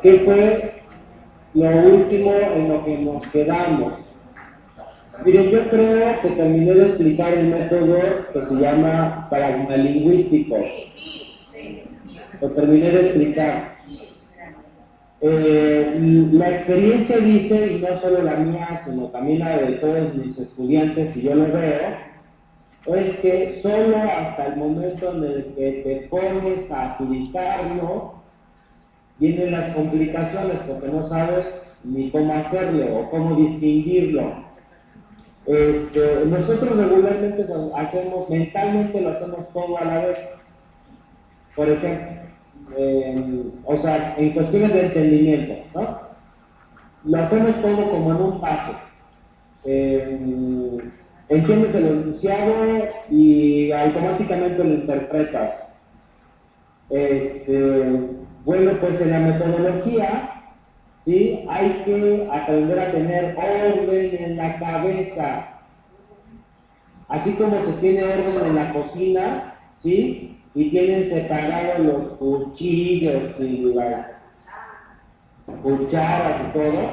¿Qué fue lo último en lo que nos quedamos? Miren, yo creo que terminé de explicar el método que se llama pragmalingüístico. Lo terminé de explicar. La experiencia dice, y no solo la mía, sino también la de todos mis estudiantes, y yo lo veo, es que solo hasta el momento en el que te pones a aplicarlo, vienen las complicaciones porque no sabes ni cómo hacerlo o cómo distinguirlo. Nosotros regularmente hacemos, mentalmente lo hacemos todo a la vez. Por ejemplo, o sea, en cuestiones de entendimiento, ¿no? Lo hacemos todo como en un paso. Entiendes el enunciado y automáticamente lo interpretas. Bueno, pues en la metodología, ¿sí? Hay que aprender a tener orden en la cabeza. Así como se tiene orden en la cocina, ¿sí? Y tienen separados los cuchillos y las cucharas y todo,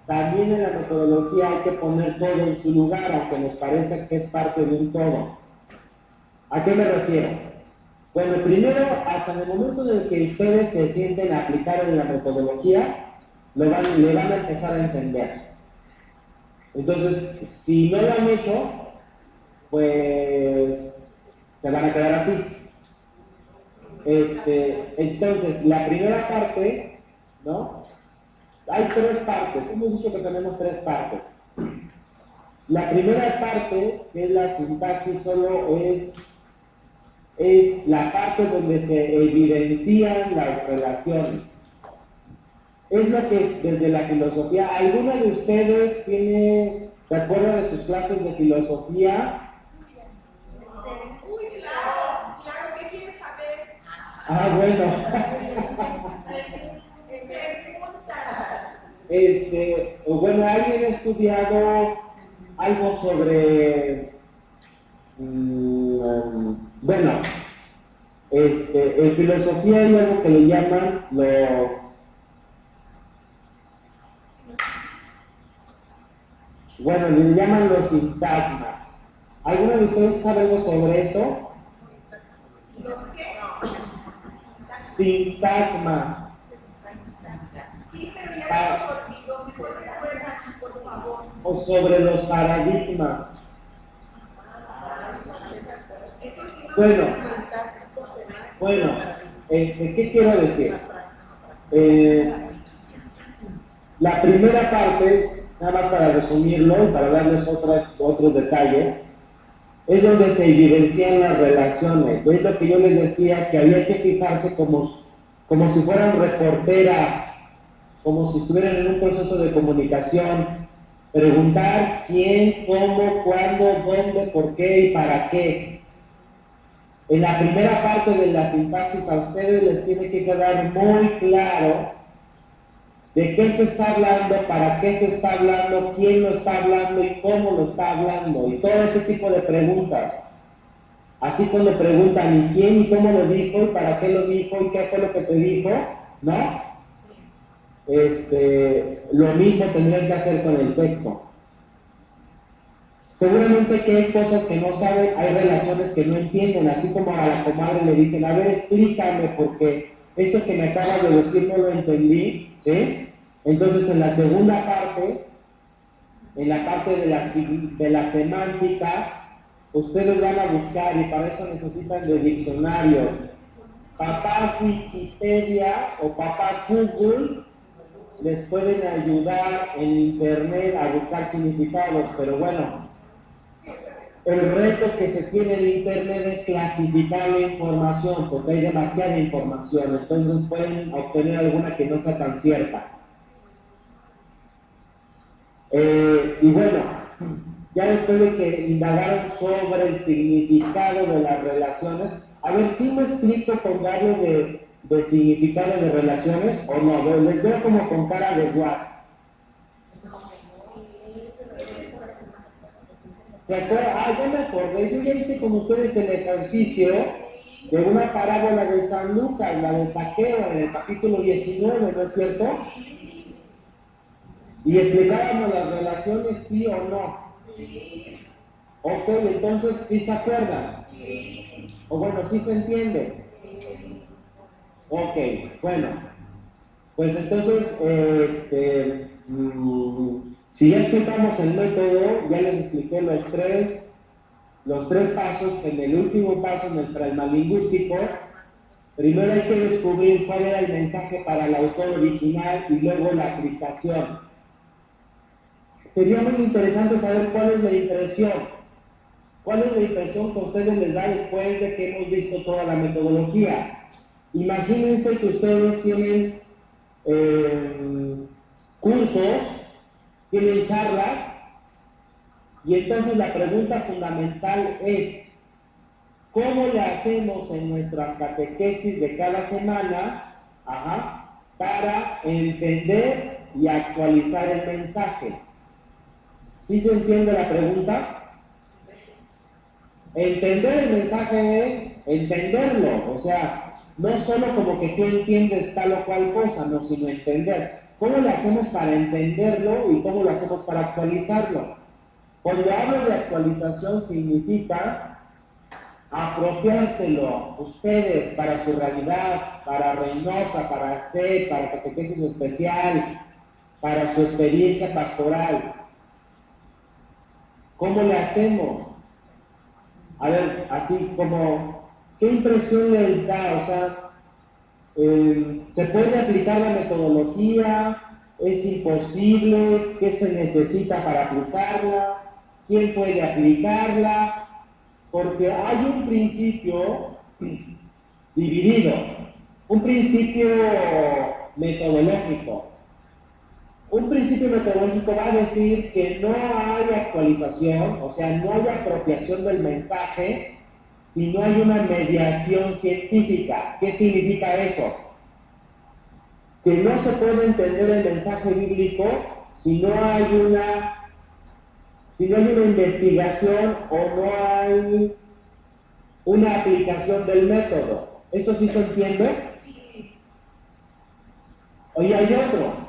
también en la metodología hay que poner todo en su lugar, aunque nos parezca que es parte de un todo. ¿A qué me refiero? Bueno, primero, hasta en el momento en el que ustedes se sienten a aplicar en la metodología, le van a empezar a entender. Entonces, si no lo han hecho, pues se van a quedar así. Entonces, la primera parte, ¿no? Hay tres partes, hemos dicho que tenemos tres partes. La primera parte, que es la sintaxis, solo es la parte donde se evidencian las relaciones. Es lo que desde la filosofía, ¿alguna de ustedes se acuerda de sus clases de filosofía? Uy, claro, ¿qué quieres saber? Ah, bueno. Bueno, ¿alguien ha estudiado algo sobre, bueno, en filosofía hay algo que le llaman los sintagmas. ¿Alguno de ustedes sabe algo sobre eso? ¿Los qué? Sintagmas. Sí, pero ya se nos olvidó, mejor recuerda, por favor. O sobre los paradigmas. Eso sí no Bueno, ¿qué quiero decir? La primera parte, nada más para resumirlo y para darles otros detalles, es donde se evidencian las relaciones. Es lo que yo les decía, que había que fijarse como si fueran reporteras, como si estuvieran en un proceso de comunicación, preguntar quién, cómo, cuándo, dónde, por qué y para qué. En la primera parte de la sintaxis a ustedes les tiene que quedar muy claro de qué se está hablando, para qué se está hablando, quién lo está hablando y cómo lo está hablando, y todo ese tipo de preguntas. Así cuando preguntan ¿y quién y cómo lo dijo y para qué lo dijo y qué fue lo que te dijo? ¿No? Lo mismo tendrían que hacer con el texto. Seguramente que hay cosas que no saben, hay relaciones que no entienden, así como a la comadre le dicen, a ver, explícame, porque eso que me acabas de decir no lo entendí, ¿sí? Entonces en la segunda parte, en la parte de la semántica, ustedes van a buscar, y para eso necesitan de diccionarios. Papá Wikipedia o papá Google les pueden ayudar en internet a buscar significados, pero bueno, el reto que se tiene en internet es clasificar la información, porque hay demasiada información, entonces pueden obtener alguna que no sea tan cierta. Y bueno, ya después de que indagaron sobre el significado de las relaciones, a ver si me explico con varios de significado de relaciones o no, les veo como con cara de guap. ¿Se acuerdan? Ah, ya me acordé, yo ya hice con ustedes el ejercicio de una parábola de San Lucas, la de Zaqueo, en el capítulo 19, ¿no es cierto? Y explicábamos las relaciones sí o no. Ok, entonces sí se acuerdan. O bueno, sí se entiende. Ok, bueno. Pues entonces, si ya explicamos el método, ya les expliqué los tres pasos. En el último paso, en el pragmalingüístico, primero hay que descubrir cuál era el mensaje para el autor original y luego la aplicación. Sería muy interesante saber cuál es la impresión. ¿Cuál es la impresión que a ustedes les da después de que hemos visto toda la metodología? Imagínense que ustedes tienen cursos, tienen charlas, y entonces la pregunta fundamental es, ¿cómo le hacemos en nuestra catequesis de cada semana para entender y actualizar el mensaje? ¿Sí se entiende la pregunta? Entender el mensaje es entenderlo, o sea, no solo como que tú entiendes tal o cual cosa, no, sino entender. ¿Cómo lo hacemos para entenderlo y cómo lo hacemos para actualizarlo? Cuando hablo de actualización significa apropiárselo ustedes para su realidad, para Reynosa, para C, para catequesis especial, para su experiencia pastoral. ¿Cómo le hacemos? A ver, así como, ¿qué impresión les da? O sea, ¿se puede aplicar la metodología? ¿Es imposible? ¿Qué se necesita para aplicarla? ¿Quién puede aplicarla? Porque hay un principio dividido, un principio metodológico. Un principio metodológico va a decir que no hay actualización, o sea, no hay apropiación del mensaje, si no hay una mediación científica. ¿Qué significa eso? Que no se puede entender el mensaje bíblico si no hay una investigación o no hay una aplicación del método. ¿Eso sí se entiende? Oye, hay otro.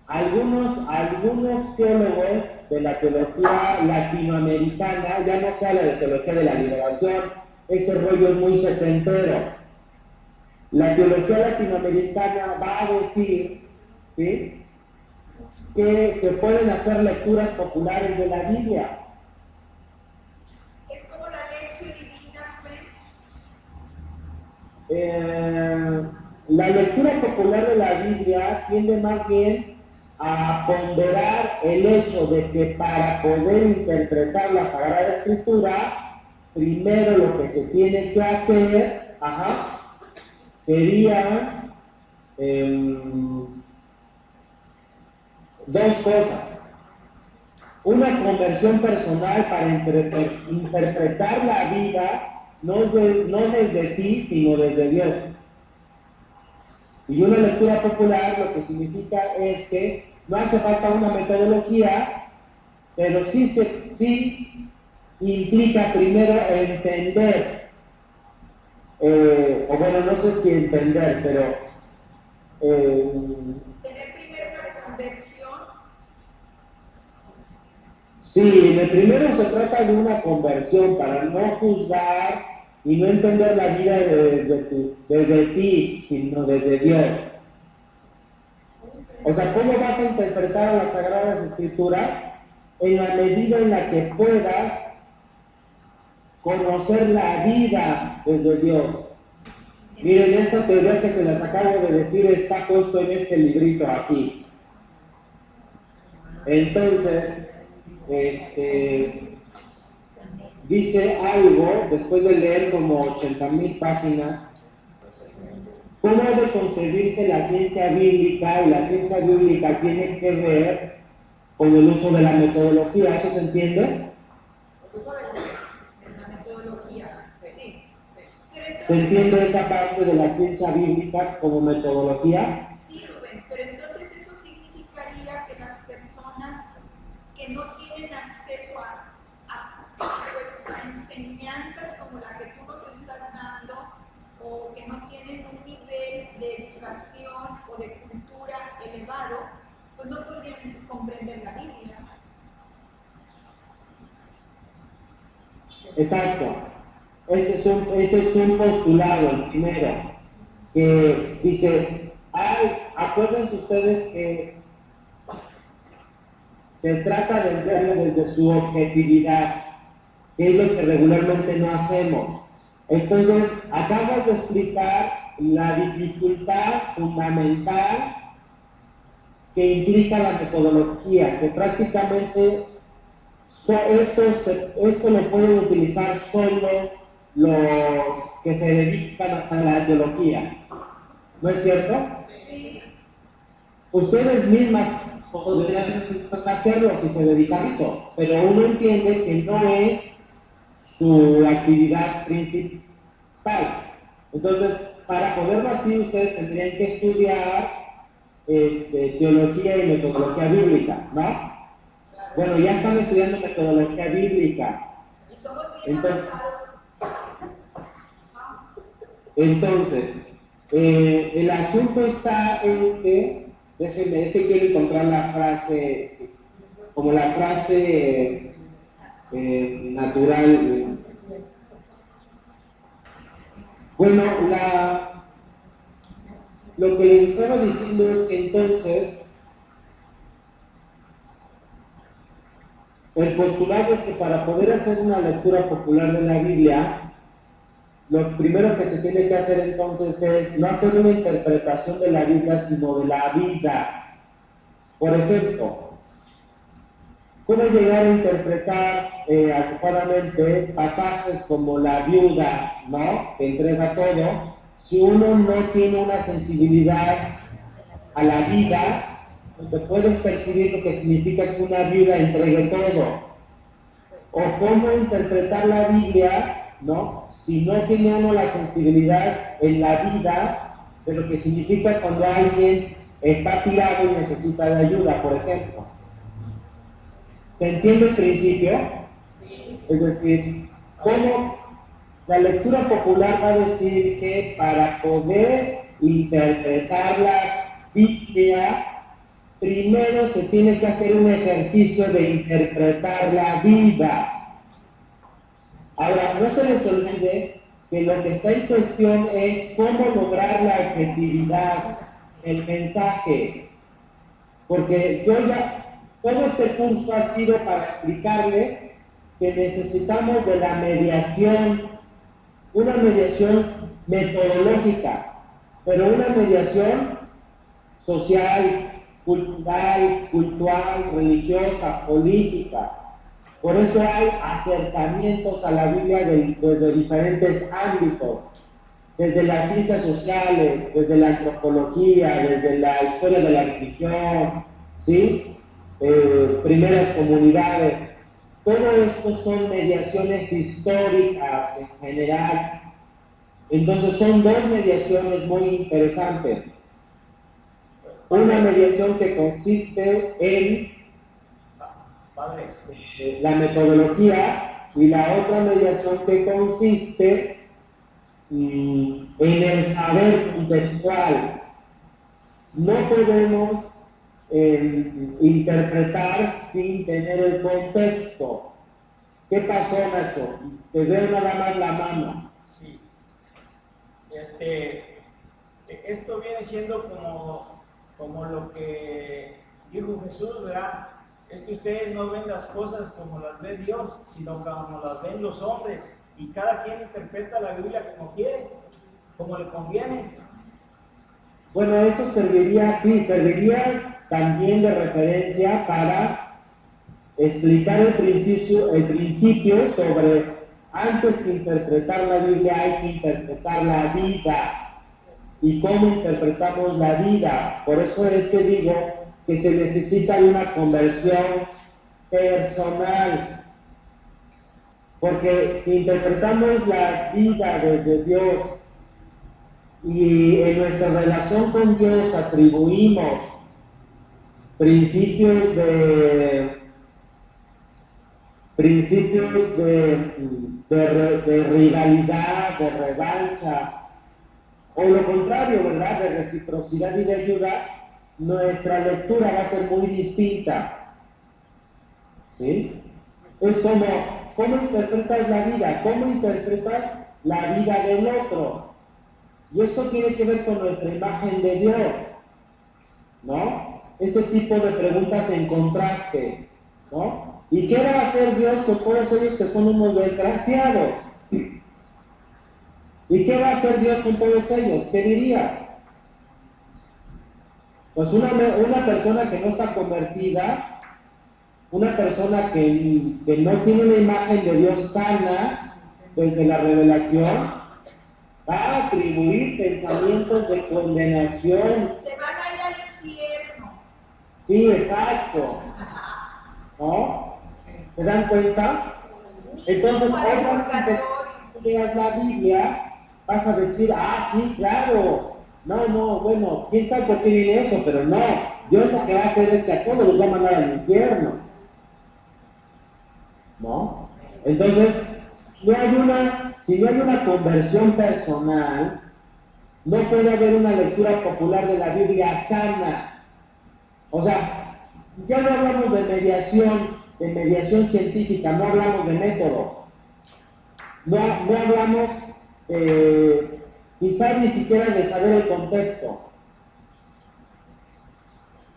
Algunos teólogos de la teología latinoamericana, ya no se habla de teología de la liberación, ese rollo es muy setentero. La teología latinoamericana va a decir, ¿sí?, que se pueden hacer lecturas populares de la Biblia. Es como la lección divina, La lectura popular de la Biblia tiende más bien a ponderar el hecho de que para poder interpretar la Sagrada Escritura, primero lo que se tiene que hacer, sería dos cosas. Una conversión personal para interpretar la vida, no desde ti, sino desde Dios. Y una lectura popular lo que significa es que no hace falta una metodología, pero sí implica primero entender, o bueno, no sé si entender, pero tener primero una conversión. sí, en el primero se trata de una conversión para no juzgar y no entender la vida desde ti, sino desde Dios. O sea, ¿cómo vas a interpretar las Sagradas Escrituras? En la medida en la que puedas conocer la vida desde Dios. Miren, esta teoría que se las acabo de decir está puesto en este librito aquí. Entonces, dice algo, después de leer como 80,000 páginas, ¿cómo debe concebirse la ciencia bíblica? Y la ciencia bíblica tiene que ver con el uso de la metodología. ¿Eso se entiende? La metodología, sí. ¿Se entiende esa parte de la ciencia bíblica como metodología? Sí, Rubén, pero entonces eso significaría que las personas que no tienen acceso a enseñanzas como la que tú nos estás dando, de educación o de cultura elevado, pues no podrían comprender la Biblia. Exacto. Ese es un postulado, el primero, que dice, acuérdense ustedes que se trata de verlo desde su objetividad, que es lo que regularmente no hacemos. Entonces, acabas de explicar la dificultad fundamental que implica la metodología, que prácticamente esto lo pueden utilizar solo los que se dedican a la teología. ¿No es cierto? Sí. Ustedes mismas podrían hacerlo si se dedican a eso, pero uno entiende que no es su actividad principal. Entonces, para poderlo así, ustedes tendrían que estudiar teología y metodología bíblica, ¿no? Bueno, ya están estudiando metodología bíblica. Y somos bien avanzados. Entonces, el asunto está en que, déjenme, quiero encontrar la frase, como la frase natural. Bueno, lo que les estaba diciendo es que entonces, el postulado es que para poder hacer una lectura popular de la Biblia, lo primero que se tiene que hacer entonces es no hacer una interpretación de la Biblia, sino de la vida. Por ejemplo, ¿cómo llegar a interpretar adecuadamente pasajes como la viuda, ¿no?, que entrega todo, si uno no tiene una sensibilidad a la vida, porque puedes percibir lo que significa que una viuda entregue todo? O cómo interpretar la Biblia, ¿no?, si no tiene uno la sensibilidad en la vida de lo que significa cuando alguien está tirado y necesita de ayuda, por ejemplo. ¿Se entiende el principio? Sí. Es decir, cómo la lectura popular va a decir que para poder interpretar la Biblia, primero se tiene que hacer un ejercicio de interpretar la vida. Ahora, no se les olvide que lo que está en cuestión es cómo lograr la objetividad, el mensaje. Porque todo este curso ha sido para explicarles que necesitamos de la mediación, una mediación metodológica, pero una mediación social, cultural, religiosa, política. Por eso hay acercamientos a la Biblia desde diferentes ámbitos, desde las ciencias sociales, desde la antropología, desde la historia de la religión, ¿sí? Primeras comunidades. Todo esto son mediaciones históricas en general. Entonces son dos mediaciones muy interesantes. Una mediación que consiste en la metodología y la otra mediación que consiste en el saber contextual. No podemos interpretar sin tener el contexto. ¿Qué pasó, Nacho? Te veo nada más la mano. Sí. Esto viene siendo como lo que dijo Jesús, ¿verdad? Es que ustedes no ven las cosas como las ve Dios, sino como las ven los hombres. Y cada quien interpreta la Biblia como quiere, como le conviene. Bueno, eso serviría también de referencia para explicar el principio sobre, antes que interpretar la Biblia hay que interpretar la vida. ¿Y cómo interpretamos la vida? Por eso es que digo que se necesita una conversión personal. Porque si interpretamos la vida desde Dios y en nuestra relación con Dios atribuimos principios de rivalidad, de revancha, O lo contrario, ¿verdad? De reciprocidad y de ayuda, nuestra lectura va a ser muy distinta. ¿Sí? Es como, ¿cómo interpretas la vida? ¿Cómo interpretas la vida del otro? Y eso tiene que ver con nuestra imagen de Dios, ¿no? Este tipo de preguntas en contraste, ¿no? ¿Y qué va a hacer Dios con todos ellos que son unos desgraciados? ¿Y qué va a hacer Dios con todos ellos? ¿Qué diría? Pues una persona que no está convertida, una persona que no tiene una imagen de Dios sana desde la revelación, va a atribuir pensamientos de condenación. Se van a ir al infierno. Sí, exacto. ¿No? ¿Se dan cuenta? Entonces, obviamente, si tú leas la Biblia, vas a decir, ah, sí, claro. No, bueno, quién sabe por qué viene eso, pero no. Dios lo que va a hacer es que a todos los va a mandar al infierno. ¿No? Entonces, si no hay una conversión personal, no puede haber una lectura popular de la Biblia sana. O sea, ya no hablamos de mediación científica, no hablamos de métodos. No hablamos, quizás ni siquiera de saber el contexto.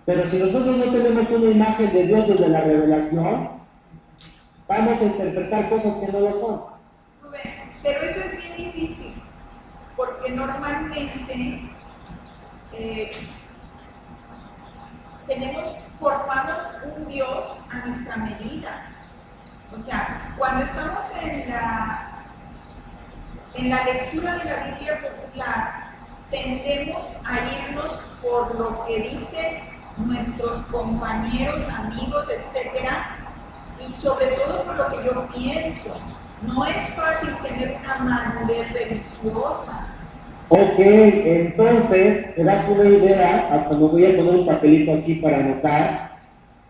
Pero si nosotros no tenemos una imagen de Dios desde la revelación, vamos a interpretar cosas que no lo son. Pero eso es bien difícil, porque normalmente formamos un Dios a nuestra medida. O sea, cuando estamos en la lectura de la Biblia popular, tendemos a irnos por lo que dicen nuestros compañeros, amigos, etcétera, y sobre todo por lo que yo pienso. No es fácil tener una madurez religiosa. Ok, entonces te das una idea, hasta me voy a poner un papelito aquí para anotar,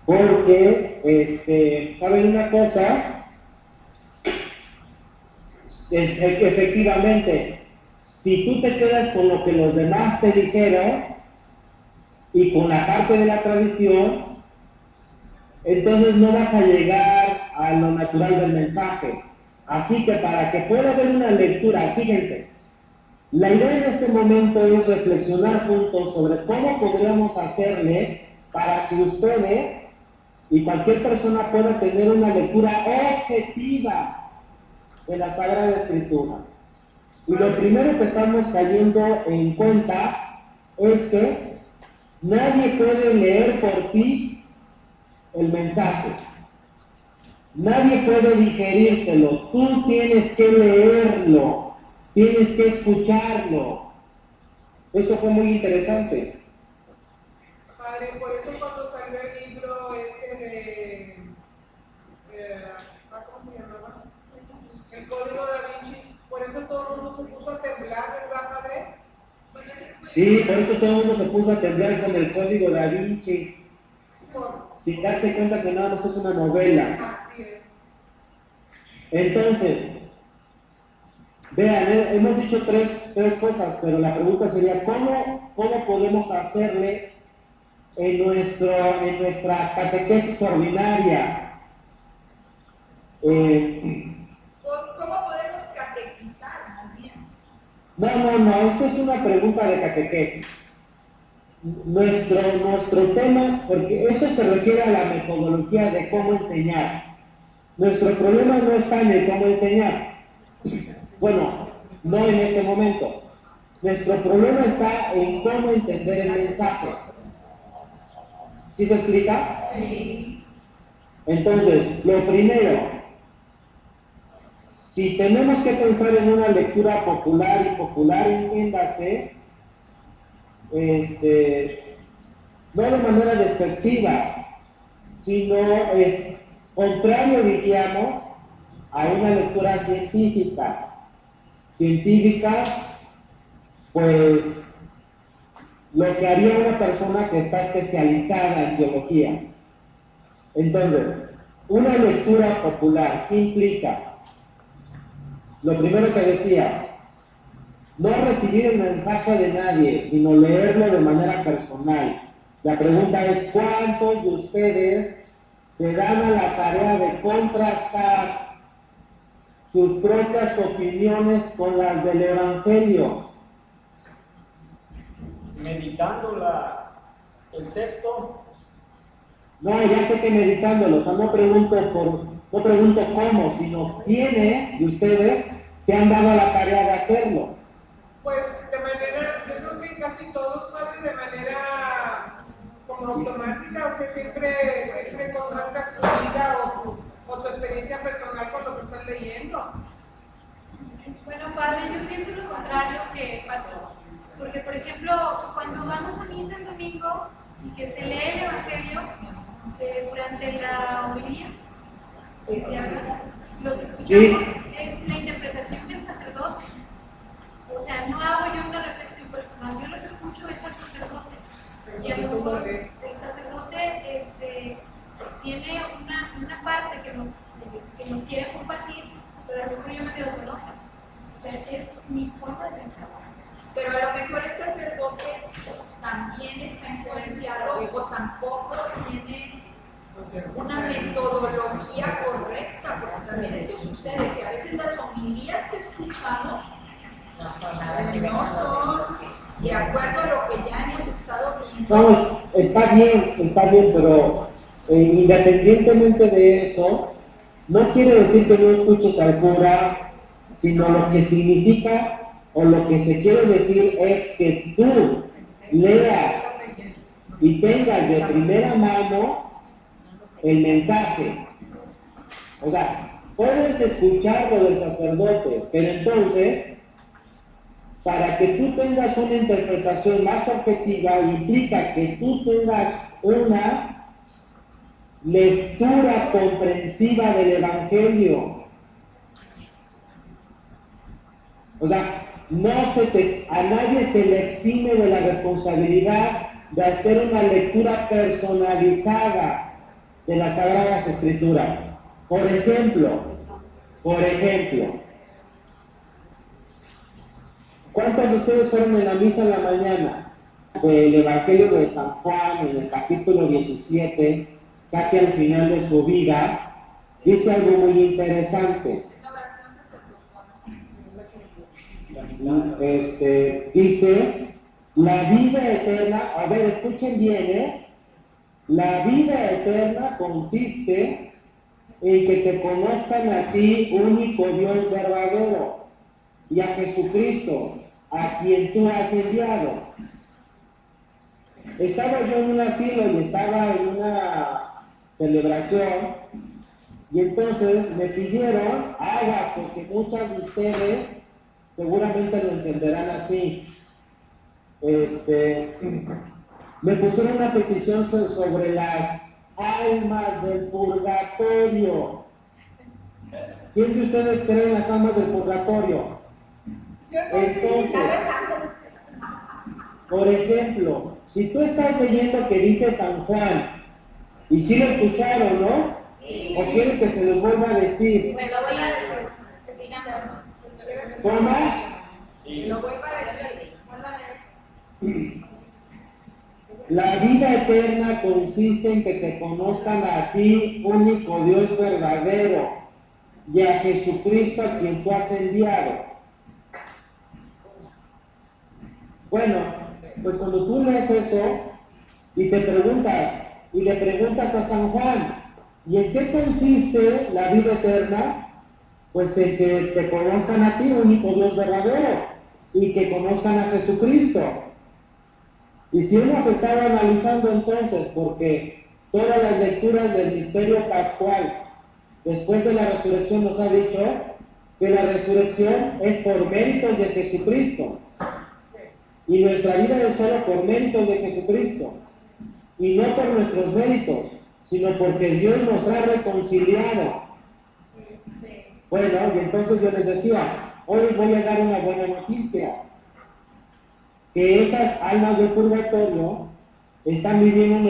porque, ¿saben una cosa? Efectivamente, si tú te quedas con lo que los demás te dijeron y con la parte de la tradición, entonces no vas a llegar a lo natural del mensaje. Así que para que pueda haber una lectura, fíjense, la idea en este momento es reflexionar juntos sobre cómo podríamos hacerle para que ustedes y cualquier persona pueda tener una lectura objetiva de la Sagrada Escritura. Y lo primero que estamos cayendo en cuenta es que nadie puede leer por ti el mensaje. Nadie puede digerírtelo. Tú tienes que leerlo. Tienes que escucharlo. Eso fue muy interesante. Padre, por eso cuando salió el libro ese de ¿cómo se llamaba? El Código da Vinci, por eso todo el mundo se puso a temblar, ¿verdad, Padre? Sí, por eso todo el mundo se puso a temblar con el Código da Vinci. Sin darte cuenta que nada más es una novela. Así es. Entonces, vean, hemos dicho tres cosas, pero la pregunta sería, ¿cómo podemos hacerle en nuestra catequesis ordinaria? ¿Cómo podemos catequizar también? No, esta es una pregunta de catequesis. Nuestro tema, porque eso se refiere a la metodología de cómo enseñar. Nuestro problema no está en el cómo enseñar. Bueno, no en este momento. Nuestro problema está en cómo entender el mensaje. ¿Sí se explica? Sí. Entonces, lo primero, si tenemos que pensar en una lectura popular, entiéndase, no de manera despectiva, sino contrario, diríamos, a una lectura científica. Pues, lo que haría una persona que está especializada en teología. Entonces, una lectura popular, ¿qué implica? Lo primero que decía, no recibir el mensaje de nadie, sino leerlo de manera personal. La pregunta es, ¿cuántos de ustedes se dan a la tarea de contrastar sus propias opiniones con las del Evangelio? Meditando el texto. No, ya sé que meditándolo, o sea, no pregunto cómo, sino quiénes de ustedes se han dado a la tarea de hacerlo. Pues de manera, yo creo que casi todos, padre, de manera como automática, o que siempre contrastas tu vida o tu experiencia personal con lo que estás leyendo. Bueno, padre, yo pienso lo contrario que Pato. Porque, por ejemplo, cuando vamos a misa el domingo y que se lee el Evangelio durante la homilía, lo que escuchamos es la interpretación del sacerdote. O sea, no hago yo una reflexión personal, yo lo que escucho es al sacerdote. Y a lo mejor el sacerdote tiene una parte que nos quiere compartir, pero a lo mejor yo me quedo con otra. O sea, es mi forma de pensar. Pero a lo mejor el sacerdote también está influenciado o tampoco tiene una metodología correcta, porque también esto sucede, que a veces las homilías que escuchamos no son de acuerdo a lo que ya hemos estado viendo. No, está bien, pero independientemente de eso, no quiere decir que no escuches al cura, sino lo que significa o lo que se quiere decir es que tú leas y tengas de primera mano el mensaje. O sea, puedes escuchar lo del sacerdote, pero entonces, para que tú tengas una interpretación más objetiva, implica que tú tengas una lectura comprensiva del Evangelio. O sea, a nadie se le exime de la responsabilidad de hacer una lectura personalizada de las Sagradas Escrituras. Por ejemplo, ¿cuántos de ustedes fueron en la misa en la mañana? Del Evangelio de San Juan, en el capítulo 17, casi al final de su vida, dice algo muy interesante. Dice, la vida eterna, a ver, escuchen bien, la vida eterna consiste en que te conozcan a ti, único Dios verdadero, y a Jesucristo, a quien tú has enviado. Estaba yo en un asilo y estaba en una celebración, y entonces me pidieron agua, porque muchas de ustedes seguramente lo entenderán así. Me pusieron una petición sobre las almas del purgatorio. ¿Quién de ustedes cree en las almas del purgatorio? Entonces, por ejemplo, si tú estás leyendo que dice San Juan, y si lo escucharon, ¿no? Sí. ¿O quieren que se los vuelva a decir? Me lo voy a decir. ¿Cómo? Sí. Lo vuelvo a decir. Mándale. La vida eterna consiste en que te conozcan a ti, único Dios verdadero, y a Jesucristo a quien tú has enviado. Bueno, pues cuando tú lees eso y le preguntas a San Juan, ¿y en qué consiste la vida eterna? Pues en que te conozcan a ti, único Dios verdadero, y que conozcan a Jesucristo. Y si hemos estado analizando entonces, porque todas las lecturas del misterio pascual, después de la resurrección, nos ha dicho que la resurrección es por méritos de Jesucristo. Y nuestra vida es solo por méritos de Jesucristo. Y no por nuestros méritos, sino porque Dios nos ha reconciliado. Bueno, y entonces yo les decía, hoy les voy a dar una buena noticia. Que esas almas del purgatorio están viviendo un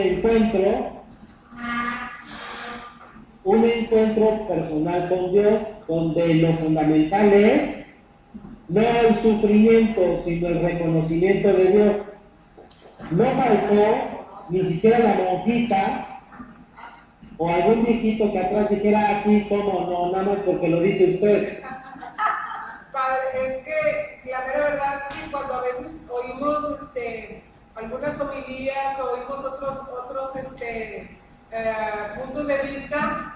encuentro personal con Dios, donde lo fundamental es no el sufrimiento, sino el reconocimiento de Dios. No faltó ni siquiera la monjita o algún viejito que atrás dijera así como no, nada más porque lo dice usted. Padre, es que la mera verdad que cuando a veces oímos algunas homilías o oímos otros puntos de vista,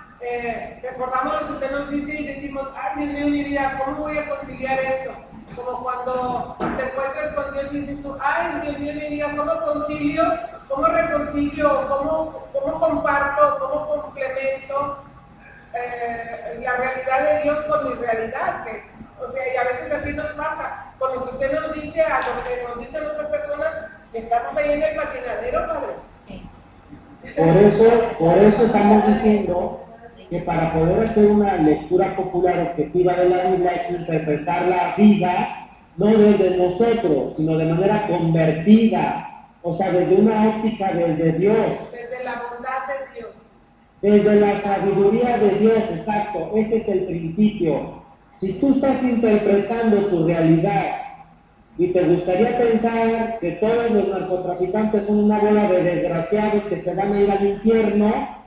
recordamos lo que usted nos dice y decimos, ay Dios mío, mi vida, ¿cómo voy a conciliar esto? Como cuando te encuentras con Dios y dices tú, ay Dios mío, mi vida, ¿cómo concilio? ¿Cómo reconcilio? ¿Cómo comparto? ¿Cómo complemento la realidad de Dios con mi realidad? O sea, y a veces así nos pasa. Con lo que usted nos dice, a lo que nos dicen otras personas, estamos ahí en el patinadero, Padre. Sí. Por eso estamos diciendo que para poder hacer una lectura popular objetiva de la Biblia hay que interpretar la vida no desde nosotros, sino de manera convertida, o sea, desde una óptica desde Dios. Desde la bondad de Dios. Desde la sabiduría de Dios, exacto, ese es el principio. Si tú estás interpretando tu realidad y te gustaría pensar que todos los narcotraficantes son una bola de desgraciados que se van a ir al infierno,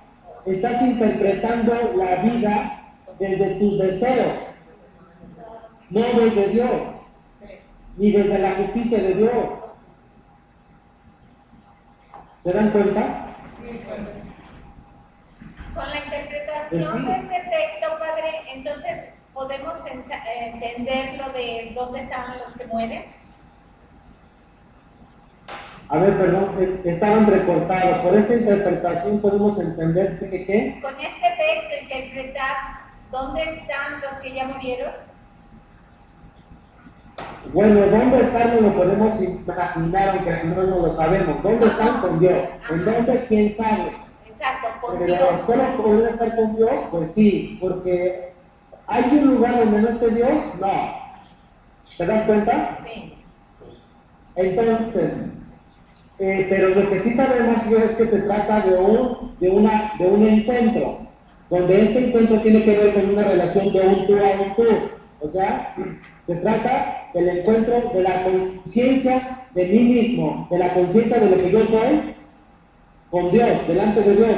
estás interpretando la vida desde tus deseos, no desde Dios, ni desde la justicia de Dios. ¿Se dan cuenta? Con la interpretación de este texto, Padre, entonces podemos entender lo de dónde estaban los que mueren. A ver, perdón, estaban recortados. Por esta interpretación podemos entender que ¿qué? Con este texto interpretar dónde están los que ya murieron. Bueno, ¿dónde están? No lo podemos imaginar, aunque no lo sabemos. ¿Dónde están con Dios? ¿En dónde? ¿Quién sabe? Exacto, con Pero Dios. ¿solo podría estar con Dios? Pues sí, porque ¿hay un lugar donde no esté Dios? No. ¿Te das cuenta? Sí. Entonces, pero lo que sí sabemos es que se trata de un encuentro, donde este encuentro tiene que ver con una relación de un tú a un tú. O sea, se trata del encuentro de la conciencia de mí mismo, de la conciencia de lo que yo soy, con Dios, delante de Dios.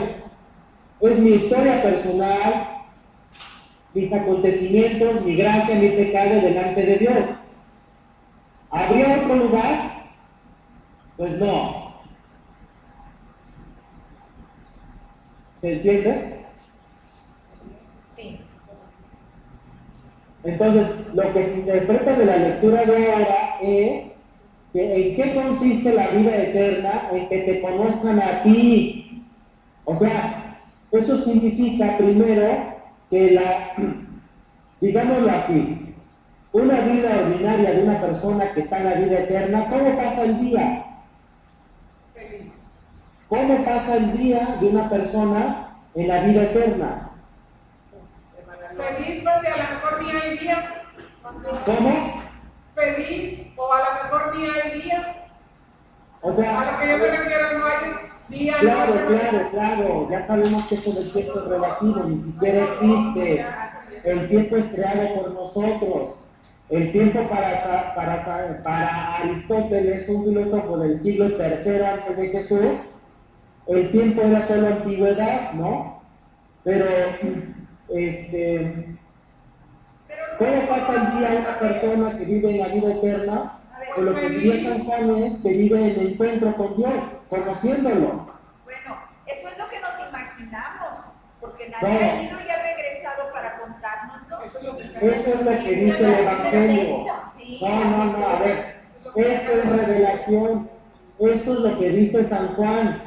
Es mi historia personal, mis acontecimientos, mi gracia, mi pecado delante de Dios. ¿Habría otro lugar? Pues no. ¿Se entiende? Sí. Entonces, lo que se interpreta de la lectura de ahora es que en qué consiste la vida eterna, en que te conozcan a ti. O sea, eso significa primero que digámoslo así, una vida ordinaria de una persona que está en la vida eterna, ¿cómo pasa el día? ¿Cómo pasa el día de una persona en la vida eterna? Feliz, porque a lo mejor ni hay día. ¿Cómo? Feliz, o a lo mejor ni hay día. O A sea, lo que yo me refiero no hay día, claro, noche. claro, ya sabemos que eso del tiempo es relativo, ni siquiera existe. El tiempo es creado por nosotros. El tiempo para Aristóteles, un filósofo del siglo III antes de Jesús, el tiempo era solo antigüedad, ¿no? Pero, ¿cómo pasa el día una persona que vive en la vida eterna? Que lo que diría San Juan es que vive en el encuentro con Dios, conociéndolo. Bueno, eso es lo que nos imaginamos, porque nadie ha ido y ha regresado para contárnoslo. Eso es lo que Eso es lo que dice el Evangelio. No, a ver, esto es revelación, esto es lo que dice San Juan.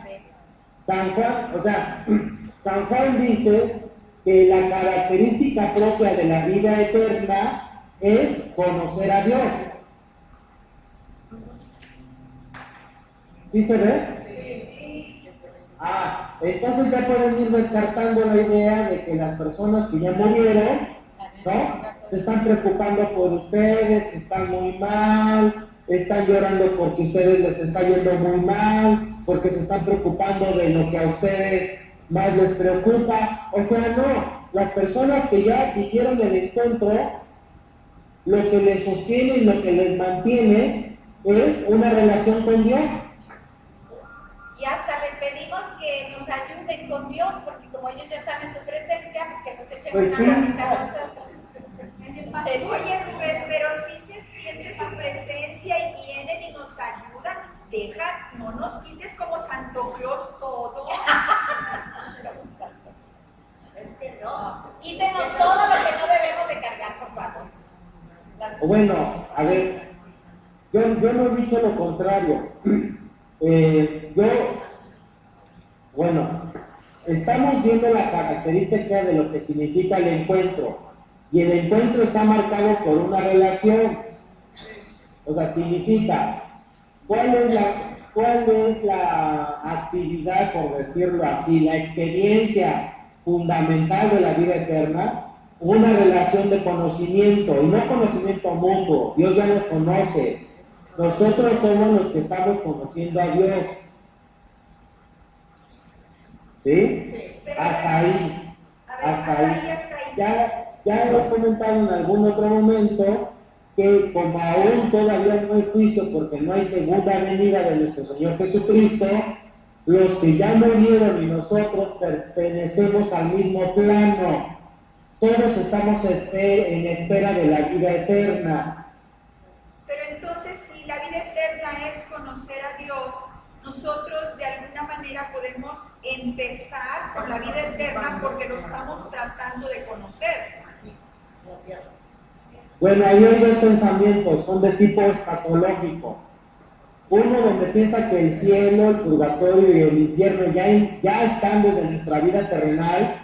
San Juan, o sea, San Juan dice que la característica propia de la vida eterna es conocer a Dios. ¿Sí se ve? Sí. Entonces ya pueden ir descartando la idea de que las personas que ya murieron, ¿no? Se están preocupando por ustedes, están muy mal, están llorando porque ustedes les está yendo muy mal, porque se están preocupando de lo que a ustedes más les preocupa. O sea, no, las personas que ya vivieron el encuentro lo que les sostiene y lo que les mantiene es una relación con Dios. Y hasta les pedimos que nos ayuden con Dios, porque como ellos ya están en su presencia, pues que nos echen Pues una sí. manita a nosotros. Oye, Rubén, pero sí se siente su presencia y vienen y nos ayudan. Deja, no nos quites como Santo Claus todo. Es que no. Quítenos todo lo que no debemos de cargar, por favor. Bueno, a ver, yo no he dicho lo contrario. Estamos viendo la característica de lo que significa el encuentro. Y el encuentro está marcado por una relación. O sea, significa, ¿cuál es la actividad, por decirlo así, la experiencia fundamental de la vida eterna? Una relación de conocimiento, y no conocimiento mutuo. Dios ya nos conoce. Nosotros somos los que estamos conociendo a Dios. ¿Sí? Sí, pero Hasta ahí. hasta ahí. Ya lo he comentado en algún otro momento que como aún todavía no hay juicio porque no hay segunda venida de nuestro Señor Jesucristo, los que ya murieron y nosotros pertenecemos al mismo plano. Todos estamos en espera de la vida eterna. Pero entonces, si la vida eterna es conocer a Dios, nosotros de alguna manera podemos empezar con la vida eterna porque lo estamos tratando de conocer. Bueno, ahí hay dos pensamientos, son de tipo escatológico. Uno donde piensa que el cielo, el purgatorio y el infierno ya están desde nuestra vida terrenal,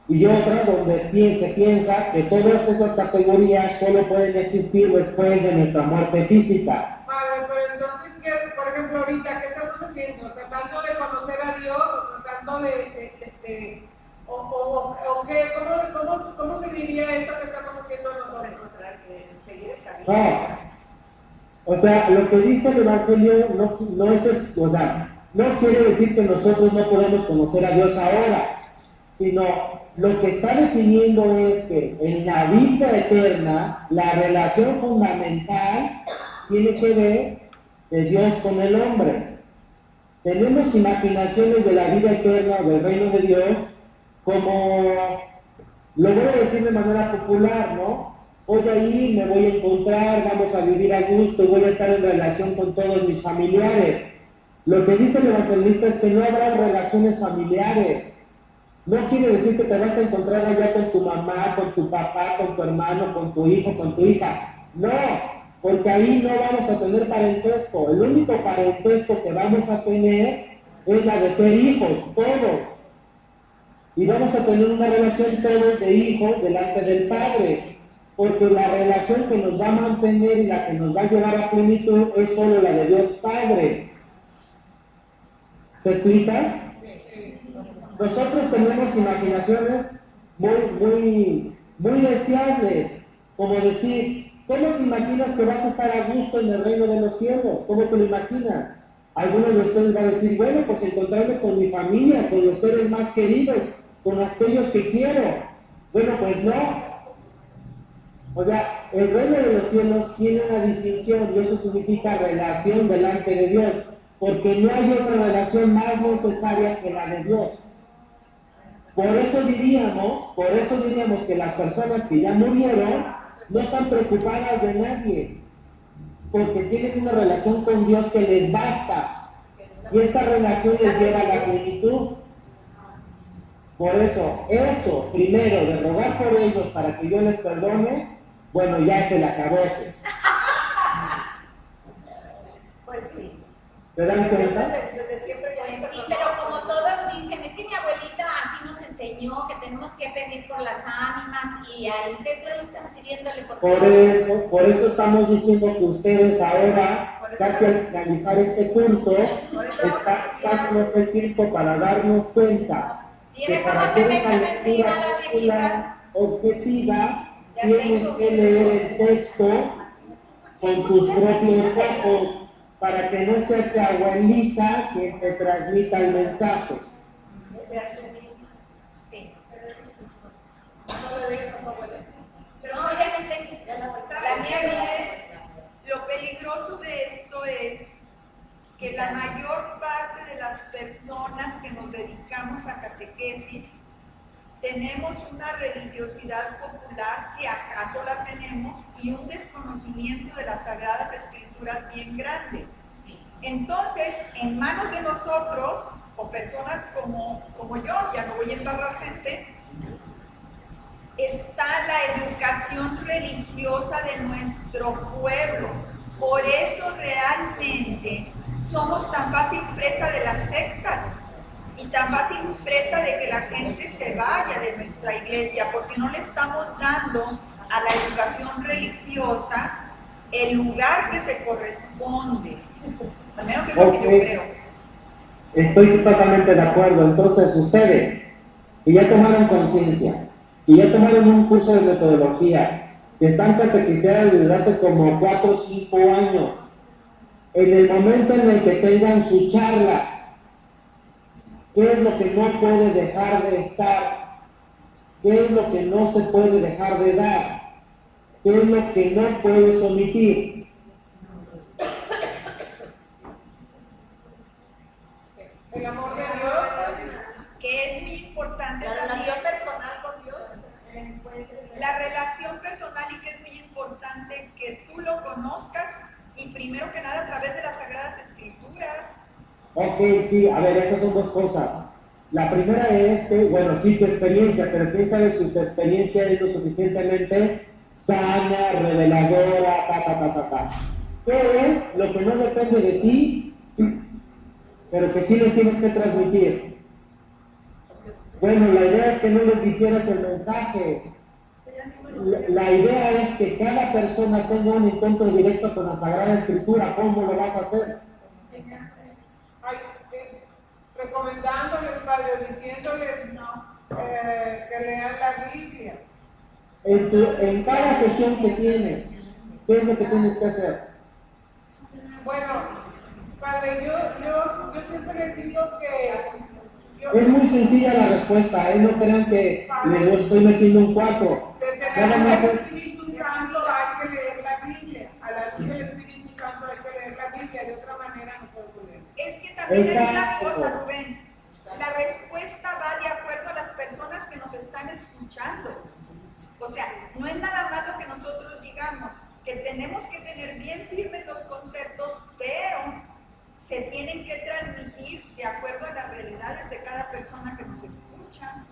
y otra donde se piensa que todas esas categorías solo pueden existir después de nuestra muerte física. Vale, pero entonces, ¿qué, por ejemplo, ahorita, ¿qué estamos haciendo? ¿Tratando de conocer a Dios o tratando ¿cómo se diría esto que estamos haciendo nosotros? Seguir el camino. No, o sea, lo que dice el Evangelio no quiere decir que nosotros no podemos conocer a Dios ahora, sino lo que está definiendo es que en la vida eterna la relación fundamental tiene que ver de Dios con el hombre. Tenemos imaginaciones de la vida eterna del reino de Dios como, lo voy a decir de manera popular, ¿no? Voy a ir, me voy a encontrar, vamos a vivir a gusto, voy a estar en relación con todos mis familiares. Lo que dice el evangelista es que no habrá relaciones familiares. No quiere decir que te vas a encontrar allá con tu mamá, con tu papá, con tu hermano, con tu hijo, con tu hija. No, porque ahí no vamos a tener parentesco. El único parentesco que vamos a tener es la de ser hijos, todos. Y vamos a tener una relación todos de hijos delante del Padre. Porque la relación que nos va a mantener y la que nos va a llevar a plenitud es solo la de Dios Padre. ¿Se explica? Nosotros tenemos imaginaciones muy deseables, como decir, ¿cómo te imaginas que vas a estar a gusto en el reino de los cielos? ¿Cómo te lo imaginas? Algunos de ustedes van a decir, bueno, pues encontrarme con mi familia, con los seres más queridos, con aquellos que quiero. Bueno, pues no. O sea, el reino de los cielos tiene una distinción y eso significa relación delante de Dios, porque no hay otra relación más necesaria que la de Dios. Por eso diríamos que las personas que ya murieron no están preocupadas de nadie, porque tienen una relación con Dios que les basta, y esta relación les lleva a la plenitud. Por eso, primero, de rogar por ellos para que Dios les perdone, bueno, ya se la acabó. Pues sí. ¿Te dan cuenta? Desde siempre ya sí, pero como todos dicen, es que mi abuelita así nos enseñó que tenemos que pedir por las ánimas y al sexo le están pidiéndole por eso estamos diciendo que ustedes ahora, casi al finalizar este curso, están el tiempo para darnos cuenta que para hacer una lectura objetiva tienes que leer el texto con tus propios ojos, para que no sea tu abuelita quien te transmita el mensaje. Sí. No le digas a tu abuelita. Pero no, ya tengo. ¿Sabes qué? Lo peligroso de esto es que la mayor parte de las personas que nos dedicamos a catequesis tenemos una religiosidad popular, si acaso la tenemos, y un desconocimiento de las Sagradas Escrituras bien grande. Entonces, en manos de nosotros, o personas como yo, ya no voy a embarrar gente, está la educación religiosa de nuestro pueblo. Por eso realmente somos tan fácil presa de las sectas y tan fácil presa de que la gente se vaya de nuestra iglesia, porque no le estamos dando a la educación religiosa el lugar que se corresponde. Al menos es lo que yo creo. Estoy totalmente de acuerdo. Entonces, ustedes, que ya tomaron conciencia, que ya tomaron un curso de metodología, que están catequizados desde hace como 4 o 5 años, en el momento en el que tengan su charla, ¿qué es lo que no puede dejar de estar? ¿Qué es lo que no se puede dejar de dar? ¿Qué es lo que no puedes omitir? El amor de Dios, Que es muy importante La también. relación personal con Dios. La relación personal, y que es muy importante que tú lo conozcas, y primero que nada a través de las Sagradas Escrituras. Ok, sí, a ver, esas son 2 cosas. La primera es que, bueno, sí, tu experiencia, pero quién sabe si tu experiencia es lo suficientemente sana, reveladora, ¿Qué es lo que no depende de ti, pero que sí le tienes que transmitir? Bueno, la idea es que no les dijeras el mensaje. La idea es que cada persona tenga un encuentro directo con la Sagrada Escritura. ¿Cómo lo vas a hacer? ay, recomendándoles, padre, diciéndoles que lean la Biblia. En cada sesión que tienes, ¿qué es lo que tienes que hacer? Bueno, padre, yo siempre les digo que Es muy sencilla la respuesta, no crean que les estoy metiendo un 4. de Nada tener más el es- Espíritu Santo hay que leer la Biblia. A la luz del Espíritu Santo hay que leer la Biblia, de otra manera no puedo leer. Es que también hay una Exacto. cosa, Rubén. La respuesta va de acuerdo a las personas que nos están escuchando. O sea, no es nada más lo que nosotros digamos, que tenemos que tener bien firmes los conceptos, pero se tienen que transmitir de acuerdo a las realidades de cada persona que nos escucha.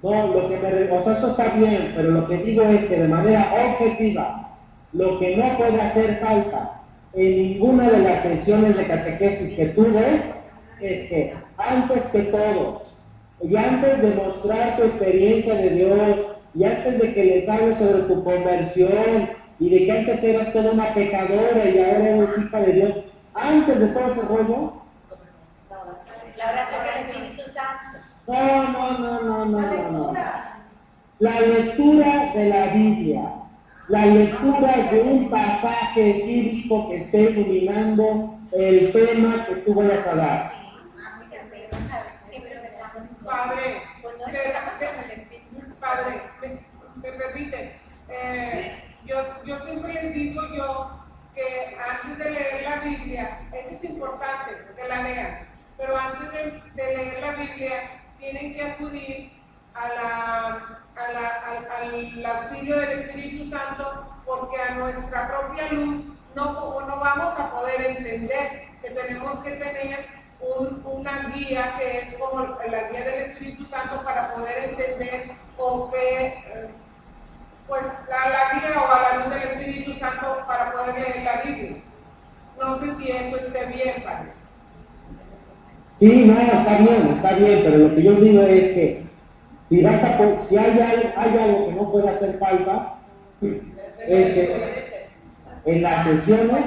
No, o sea, eso está bien, pero lo que digo es que de manera objetiva, lo que no puede hacer falta en ninguna de las sesiones de catequesis que tú ves, es que antes que todo, y antes de mostrar tu experiencia de Dios, y antes de que les hables sobre tu conversión, y de que antes eras toda una pecadora y ahora eres hija de Dios, antes de todo ese rollo, La oración del Espíritu Santo. no. La lectura de la Biblia, la lectura de un pasaje bíblico que esté iluminando el tema que tú vayas a dar. Padre, padre, me permite, yo siempre les digo que antes de leer la Biblia, eso es importante, que la lean, pero antes de leer la Biblia tienen que acudir al auxilio del Espíritu Santo, porque a nuestra propia luz no vamos a poder entender, que tenemos que tener una guía que es como la guía del Espíritu Santo para poder entender o que pues la guía o a la luz del Espíritu Santo para poder leer la Biblia. No sé si eso esté bien, padre. Sí, no, está bien, pero lo que yo digo es que si hay algo que no puede hacer falta, es que en las sesiones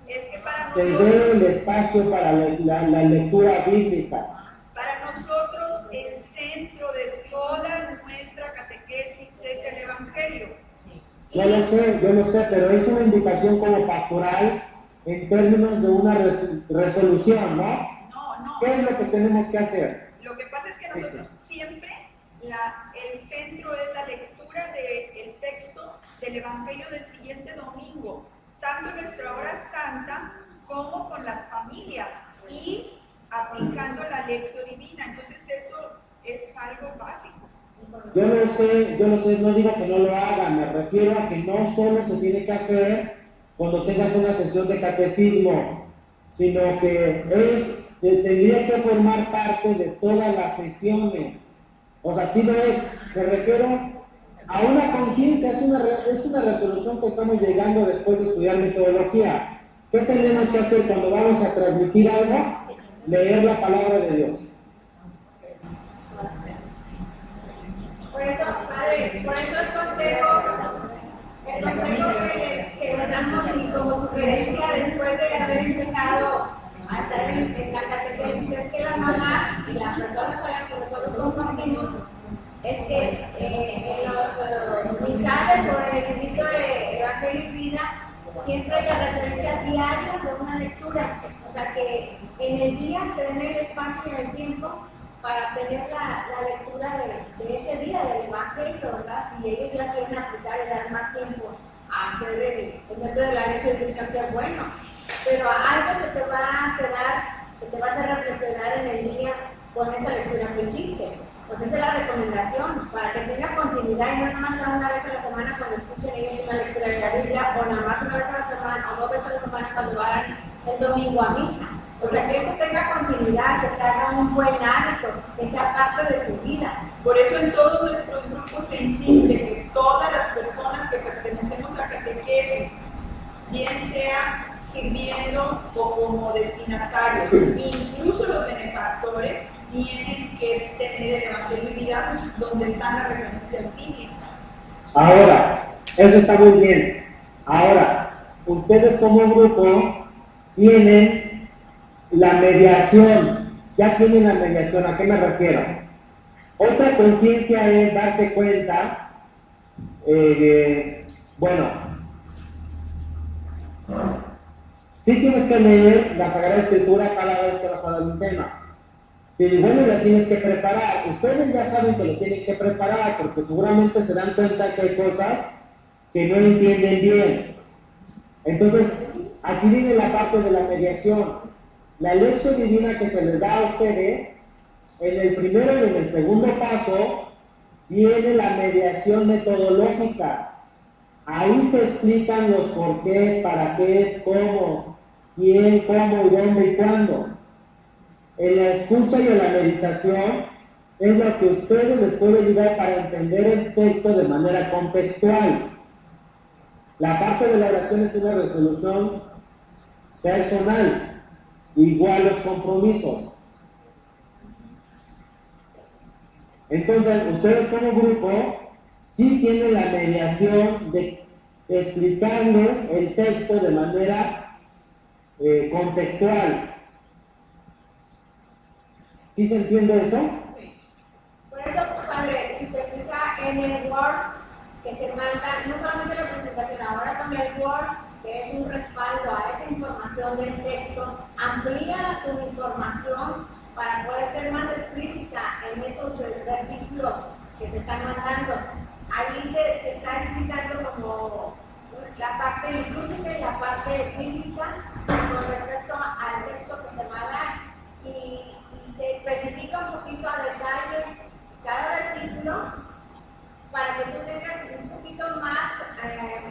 Es que para se nosotros, dé el espacio para la lectura bíblica. para nosotros el centro de toda nuestra catequesis es el Evangelio. Yo lo sé, pero es una indicación como pastoral en términos de una resolución, ¿no? No. ¿Qué es lo que tenemos que hacer? Lo que pasa es que nosotros siempre, el centro es la lectura del texto el Evangelio del siguiente domingo, tanto en nuestra hora santa como con las familias y aplicando la lección divina. Entonces eso es algo básico. Yo no sé, no digo que no lo hagan, me refiero a que no solo se tiene que hacer cuando tengas una sesión de catecismo, sino que tendría que formar parte de todas las sesiones. O sea, sí me refiero a una conciencia, es una resolución que estamos llegando después de estudiar metodología. ¿Qué tenemos que hacer cuando vamos a transmitir algo? Leer la palabra de Dios. Por eso, padre, por eso el consejo que le damos y como sugerencia después de haber empezado a estar en la catequesis es que las mamás y las personas con las que nosotros compartimos es que en los mensajes o en el libro de Evangelio y Vida siempre hay la referencia diaria de una lectura, o sea que en el día se den el espacio y el tiempo para tener la lectura de ese día del Evangelio, ¿verdad? Si ellos ya quieren aplicar y dar más tiempo a hacer el método de la lección que es bueno, pero algo se te va a quedar, se te va a hacer reflexionar en el día con esa lectura que hiciste. Pues esa es la recomendación, para que tenga continuidad y no nada más sea una vez a la semana cuando escuchen ellos una lectura de la Biblia, o nada más una vez a la semana, o 2 veces a la semana cuando vayan el domingo a misa. O sea, que esto tenga continuidad, que se haga un buen hábito, que sea parte de tu vida. Por eso en todos nuestros grupos se insiste que todas las personas que pertenecemos a catequesis, bien sea sirviendo o como destinatarios, incluso los benefactores, tienen que tener el Evangelio y Vida donde están las referencias bíblicas. Ahora, eso está muy bien. Ahora, ustedes como grupo tienen la mediación, ya tienen la mediación. ¿A qué me refiero? Otra conciencia es darse cuenta, sí tienes que leer la Sagrada Escritura cada vez que vas a dar un tema. Y bueno, la tienes que preparar. Ustedes ya saben que lo tienen que preparar porque seguramente se dan cuenta que hay cosas que no entienden bien. Entonces, aquí viene la parte de la mediación. La lección divina que se les da a ustedes, en el primero y en el segundo paso, viene la mediación metodológica. Ahí se explican los por qué, para qué, cómo, quién, cómo, y dónde y cuándo. En la escucha y en la meditación es lo que a ustedes les puede ayudar para entender el texto de manera contextual. La parte de la oración es una resolución personal, igual los compromisos. Entonces, ustedes como grupo sí tienen la mediación de explicarles el texto de manera contextual. ¿Sí se entiende eso? Sí. Por eso, padre, si se fija en el Word que se manda, no solamente la presentación, ahora con el Word, que es un respaldo a esa información del texto, amplía tu información para poder ser más explícita en esos versículos que te están mandando. Ahí te está explicando como la parte litúrgica y la parte bíblica con respecto al texto que se va a dar. Y se especifica un poquito a detalle cada versículo para que tú tengas un poquito más,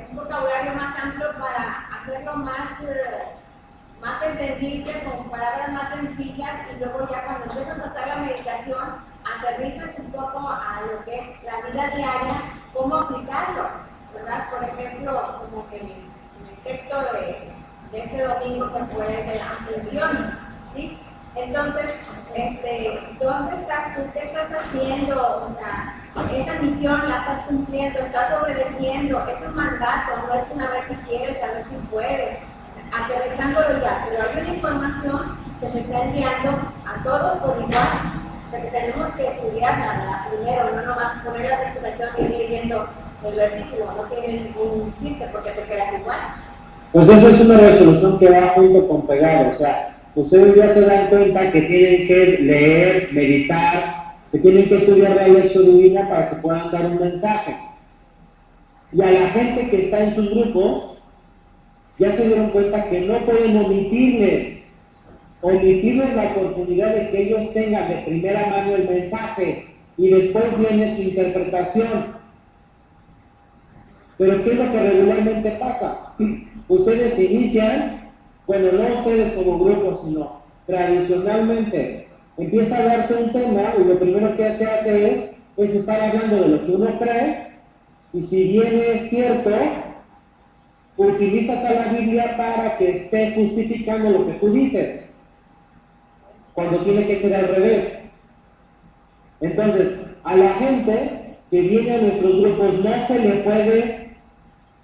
un vocabulario más amplio para hacerlo más entendible, con palabras más sencillas, y luego ya cuando empiezas a hacer la meditación, aterrizas un poco a lo que es la vida diaria, cómo aplicarlo, ¿verdad? Por ejemplo, como que en el texto de este domingo que fue de la Ascensión, ¿sí? Entonces, ¿dónde estás tú? ¿Qué estás haciendo? O sea, esa misión la estás cumpliendo, estás obedeciendo, es un mandato, no es una vez si quieres, a ver si puedes, aterrizándolo ya, pero hay una información que se está enviando a todos por igual, o sea que tenemos que estudiarla primero, no nomás poner la presentación y ir leyendo el versículo, no tiene ningún chiste porque te quedas igual. Pues eso es una resolución que va junto con pegado, o sea, ustedes ya se dan cuenta que tienen que leer, meditar, que tienen que estudiar la lección divina para que puedan dar un mensaje. Y a la gente que está en su grupo, ya se dieron cuenta que no pueden omitirles la oportunidad de que ellos tengan de primera mano el mensaje y después viene su interpretación. Pero ¿qué es lo que regularmente pasa? Ustedes inician, bueno, no ustedes como grupo, sino tradicionalmente, empieza a darse un tema y lo primero que se hace es estar hablando de lo que uno cree, y si bien es cierto, utilizas a la Biblia para que esté justificando lo que tú dices, cuando tiene que ser al revés. Entonces, a la gente que viene a nuestros grupos no se le puede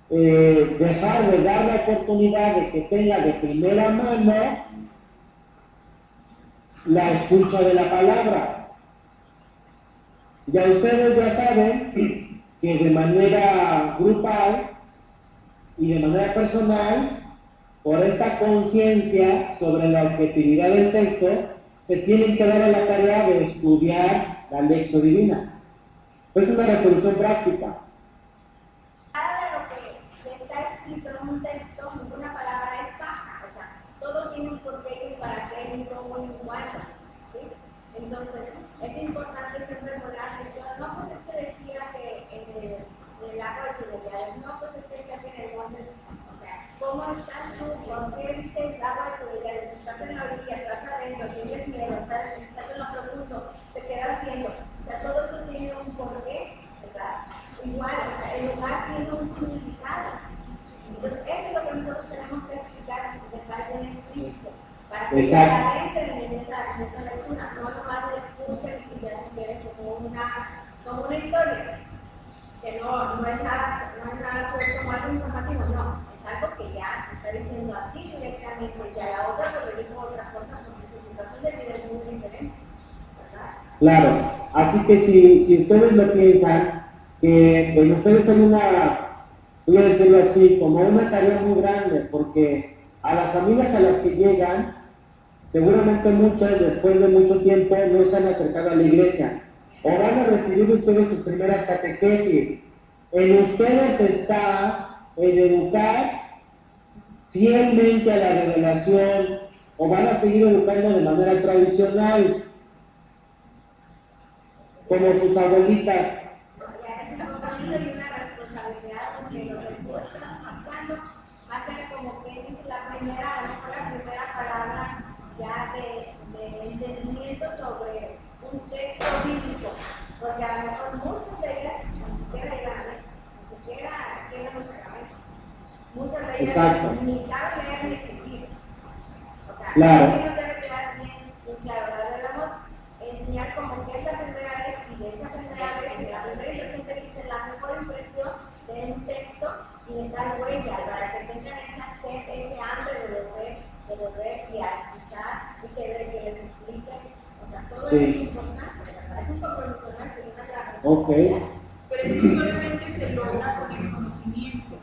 dejar de dar la oportunidad de que tenga de primera mano la escucha de la palabra. Ya ustedes ya saben que de manera grupal y de manera personal, por esta conciencia sobre la objetividad del texto, se tienen que dar a la tarea de estudiar la lección divina. Es una resolución práctica. Nada de lo que está escrito en un texto, ninguna palabra es paja, o sea, todo tiene un porqué y un para qué, y un cómo y un cuándo, ¿sí? Entonces, es importante siempre recordar que no, pues es que decía que en el agua de Tiberiades, no, pues es que decía que en el monte, o sea, ¿cómo estás tú? ¿Por qué dices el agua de Tiberiades? Estás en la orilla, estás adentro, tienes miedo, estás en lo profundo, te quedas viendo, o sea, todo eso tiene un porqué, ¿verdad? Igual, o sea, el lugar tiene un significado. Entonces, eso es lo que nosotros tenemos que explicar, dejar bien explícito, para que se adentren en esa lectura, no nomás lo escuchen y ya se quede como una historia, que no es nada como algo informativo, no, es algo que ya te está diciendo a ti directamente, y a la otra pues le dijo otra cosa, porque su situación de vida es muy diferente, ¿verdad? Claro, así que si ustedes lo piensan, que pues ustedes son voy a decirlo así, como una tarea muy grande, porque a las familias a las que llegan, seguramente muchas después de mucho tiempo no se han acercado a la iglesia, o van a recibir ustedes sus primeras catequesis. En ustedes está el educar fielmente a la revelación, o van a seguir educando de manera tradicional, como sus abuelitas. Ya es un compromiso y una responsabilidad, porque lo que tú estás marcando va a ser como que dice la primera palabra ya de entendimiento sobre un texto bíblico, porque a lo mejor muchas de ellas ni siquiera iban a misa, ni siquiera tienen los sacramentos. Muchas de ellas ni saben leer ni escribir. O sea, claro. aquí nos debe quedar bien claro, debemos enseñar como que es la primera vez y de esa primera vez, y la primera impresión que dice la mejor impresión de un texto y dejar huella para que tengan esa sed, ese hambre de volver y a escuchar y que les explique. O sea, todo es importante, ¿verdad? Es un compromiso nuestro y una gran responsabilidad. Pero es que solamente se logra con el conocimiento,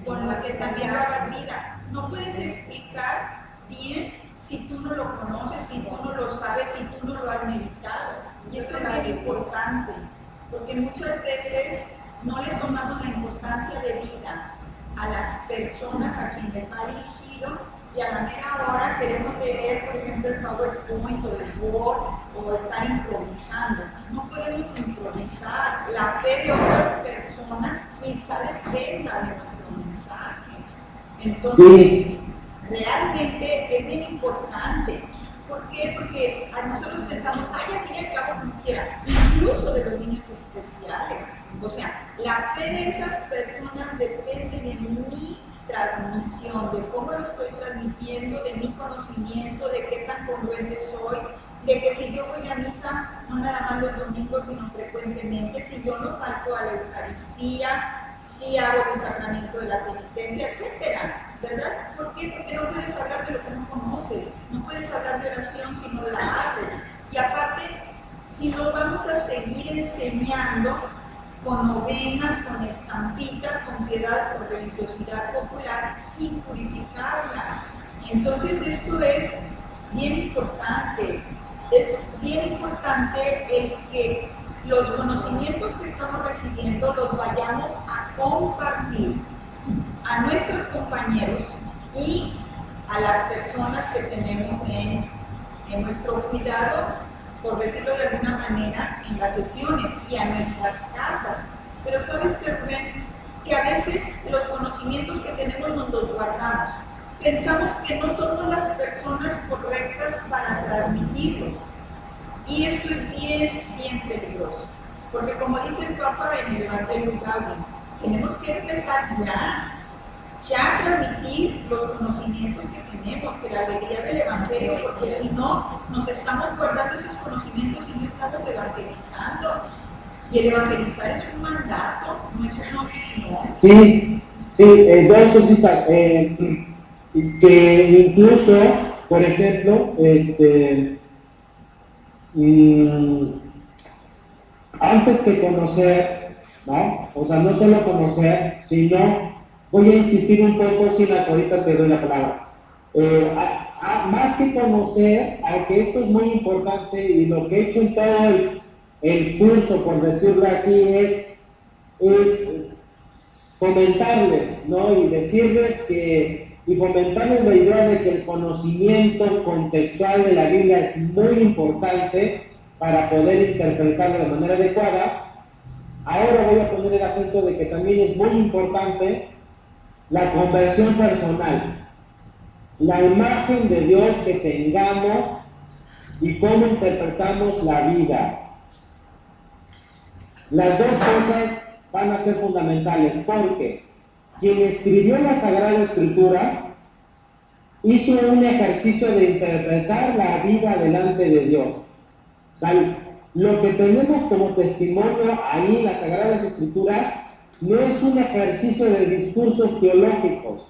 con lo que cambiará la vida. No puedes explicar bien si tú no lo conoces, si tú no lo sabes, si tú no lo has meditado. Y esto es bien importante, porque muchas veces no le tomamos la importancia de vida a las personas a quienes les va dirigido, y a la mera hora queremos leer, por ejemplo, el PowerPoint o el Word, o estar improvisando. No podemos improvisar. La fe de otras personas quizá dependa de nuestro mensaje. Entonces, realmente es bien importante. ¿Por qué? Porque a nosotros pensamos, al fin y al cabo como quiera, incluso de los niños especiales. O sea, la fe de esas personas depende de mi transmisión, de cómo lo estoy transmitiendo, de mi conocimiento, de qué tan congruente soy, de que si yo voy a misa, no nada más los domingos, sino frecuentemente, si yo no falto a la Eucaristía, si hago el sacramento de la penitencia, etcétera, ¿verdad? ¿Por qué? Porque no puedes hablar de lo que no conoces, no puedes hablar de oración si no la haces. Y aparte, si no vamos a seguir enseñando con novenas, con estampitas, con piedad, con religiosidad popular, sin purificarla. Entonces esto es bien importante. Es bien importante el que los conocimientos que estamos recibiendo los vayamos a compartir a nuestros compañeros y a las personas que tenemos en nuestro cuidado, por decirlo de alguna manera, en las sesiones y a nuestras casas. Pero sabes que, Rubén, que a veces los conocimientos que tenemos nos los guardamos. Pensamos que no somos las personas correctas para transmitirlos. Y esto es bien, bien peligroso. Porque como dice el Papa en el Evangelio Gaudium, tenemos que empezar ya a transmitir los conocimientos que tenemos, que la alegría del Evangelio, porque si no, nos estamos guardando esos conocimientos y no estamos evangelizando. Y el evangelizar es un mandato, no es una opción. Sí, dos cositas. Que incluso, por ejemplo, antes que conocer, ¿no? O sea, no solo conocer, sino, voy a insistir un poco, si ahorita te doy la palabra. Más que conocer, a que esto es muy importante y lo que he hecho en todo el curso, por decirlo así, es comentarles, ¿no? Y decirles y fomentarles la idea de que el conocimiento contextual de la Biblia es muy importante para poder interpretarlo de manera adecuada. Ahora voy a poner el acento de que también es muy importante la conversión personal, la imagen de Dios que tengamos y cómo interpretamos la vida. Las dos cosas van a ser fundamentales, porque quien escribió la Sagrada Escritura hizo un ejercicio de interpretar la vida delante de Dios. O sea, lo que tenemos como testimonio ahí en las Sagradas Escrituras no es un ejercicio de discursos teológicos,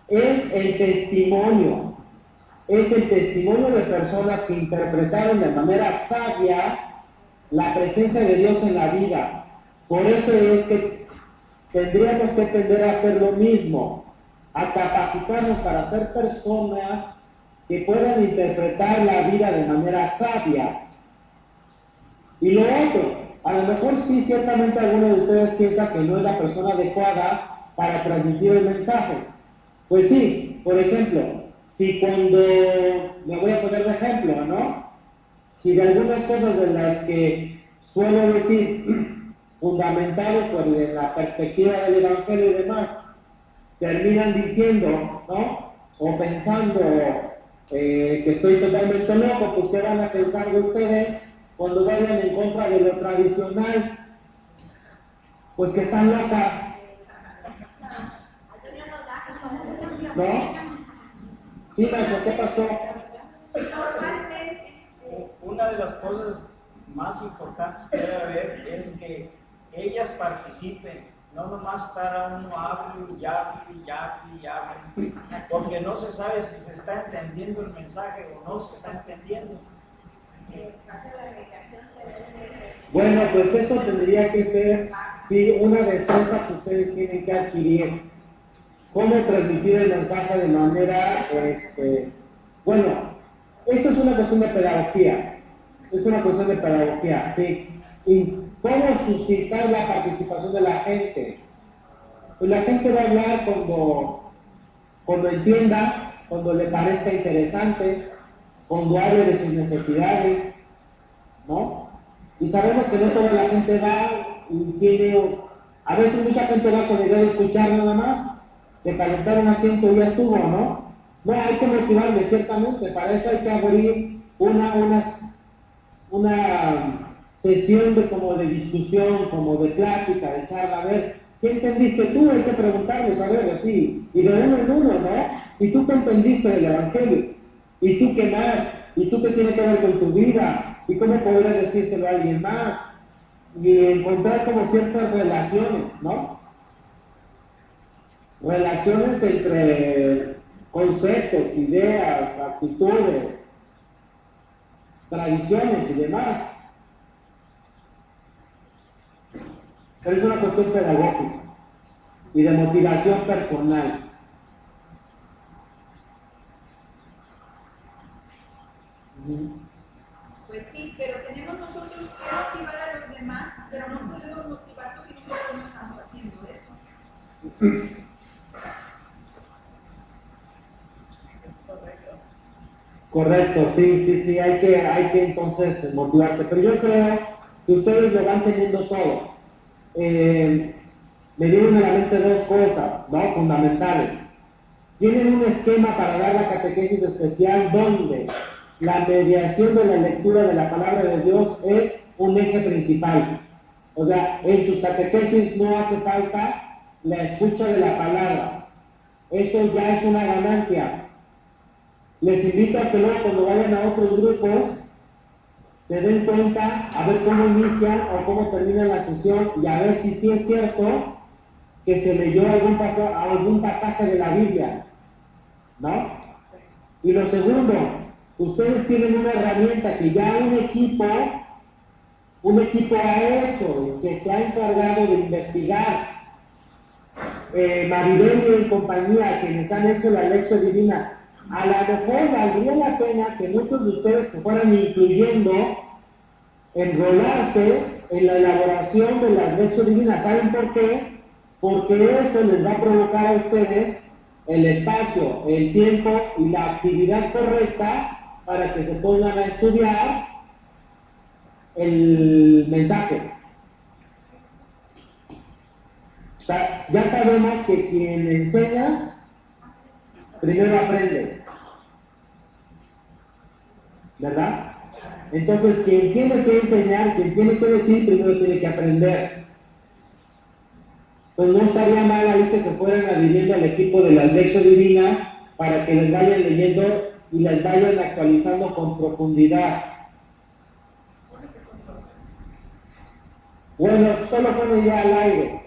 es el testimonio de personas que interpretaron de manera sabia la presencia de Dios en la vida. Por eso es que tendríamos que tender a hacer lo mismo, a capacitarnos para ser personas que puedan interpretar la vida de manera sabia. Y lo otro, a lo mejor sí, ciertamente alguno de ustedes piensa que no es la persona adecuada para transmitir el mensaje. Pues sí, por ejemplo, si cuando, me voy a poner de ejemplo, ¿no? Si de algunas cosas de las que suelo decir, fundamentales por la perspectiva del Evangelio y demás, terminan diciendo, ¿no? O pensando que estoy totalmente loco, pues ¿qué van a pensar de ustedes cuando vayan en contra de lo tradicional? Pues que están locas, ¿no? Sí, Nacho, ¿qué pasó? Una de las cosas más importantes que debe haber es que ellas participen, no nomás estar a uno hable y hable, porque no se sabe si se está entendiendo el mensaje o no se está entendiendo. Bueno, pues eso tendría que ser, sí, una destreza que ustedes tienen que adquirir. Cómo transmitir el mensaje de manera, bueno, esto es una cuestión de pedagogía, sí. Y cómo suscitar la participación de la gente. Pues la gente va a hablar cuando entienda, cuando le parezca interesante, cuando hable de sus necesidades, ¿no? Y sabemos que no toda la gente va y tiene, a veces mucha gente va con la idea de escuchar nada más, de calentar un asiento y ya estuvo, ¿no? No, hay que motivarle, ciertamente, para eso hay que abrir una sesión de discusión, como de plática, de charla, a ver, ¿qué entendiste tú? Hay que preguntarles, a ver, así, y de uno en uno, ¿no? ¿Y tú qué entendiste del Evangelio? ¿Y tú qué más? ¿Y tú qué tiene que ver con tu vida? ¿Y cómo podrías decírselo a alguien más? Y encontrar como ciertas relaciones, ¿no? Relaciones entre conceptos, ideas, actitudes, tradiciones y demás. Pero es una cuestión pedagógica y de motivación personal. Pues sí, pero tenemos nosotros que motivar a los demás, pero no podemos motivarnos si nosotros no estamos haciendo Correcto, sí, hay que entonces motivarse. Pero yo creo que ustedes lo van teniendo todo. Me vienen a la mente dos cosas, ¿no? Fundamentales. Tienen un esquema para dar la catequesis especial donde la mediación de la lectura de la palabra de Dios es un eje principal. O sea, en sus catequesis no hace falta la escucha de la palabra. Eso ya es una ganancia. Les invito a que luego cuando vayan a otros grupos se den cuenta a ver cómo inician o cómo termina la sesión y a ver si sí es cierto que se leyó algún pasaje de la Biblia, ¿no? Y lo segundo, ustedes tienen una herramienta que ya un equipo ha hecho, que se ha encargado de investigar. Maribel y compañía, quienes han hecho la lección divina, a lo mejor valdría la pena que muchos de ustedes se fueran incluyendo, enrolarse en la elaboración de las lecciones divinas. ¿Saben por qué? Porque eso les va a provocar a ustedes el espacio, el tiempo y la actividad correcta para que se pongan a estudiar el mensaje. O sea, ya sabemos que quien enseña, primero aprende. ¿Verdad? Entonces, quien tiene que enseñar, quien tiene que decir, primero tiene que aprender. Pues no estaría mal ahí que se fueran adhiriendo al equipo de la lección divina para que les vayan leyendo y les vayan actualizando con profundidad. Bueno, solo pone ya al aire.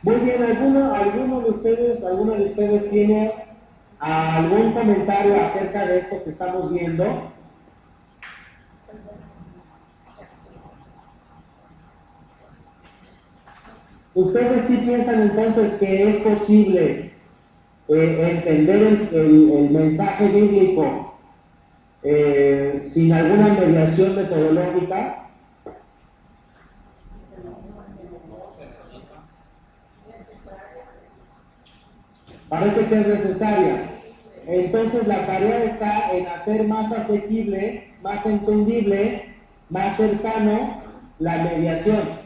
Muy bien, ¿alguno de ustedes tiene algún comentario acerca de esto que estamos viendo? ¿Ustedes sí piensan entonces que es posible entender el mensaje bíblico sin alguna mediación metodológica? Parece que es necesaria. Entonces la tarea está en hacer más asequible, más entendible, más cercano la mediación.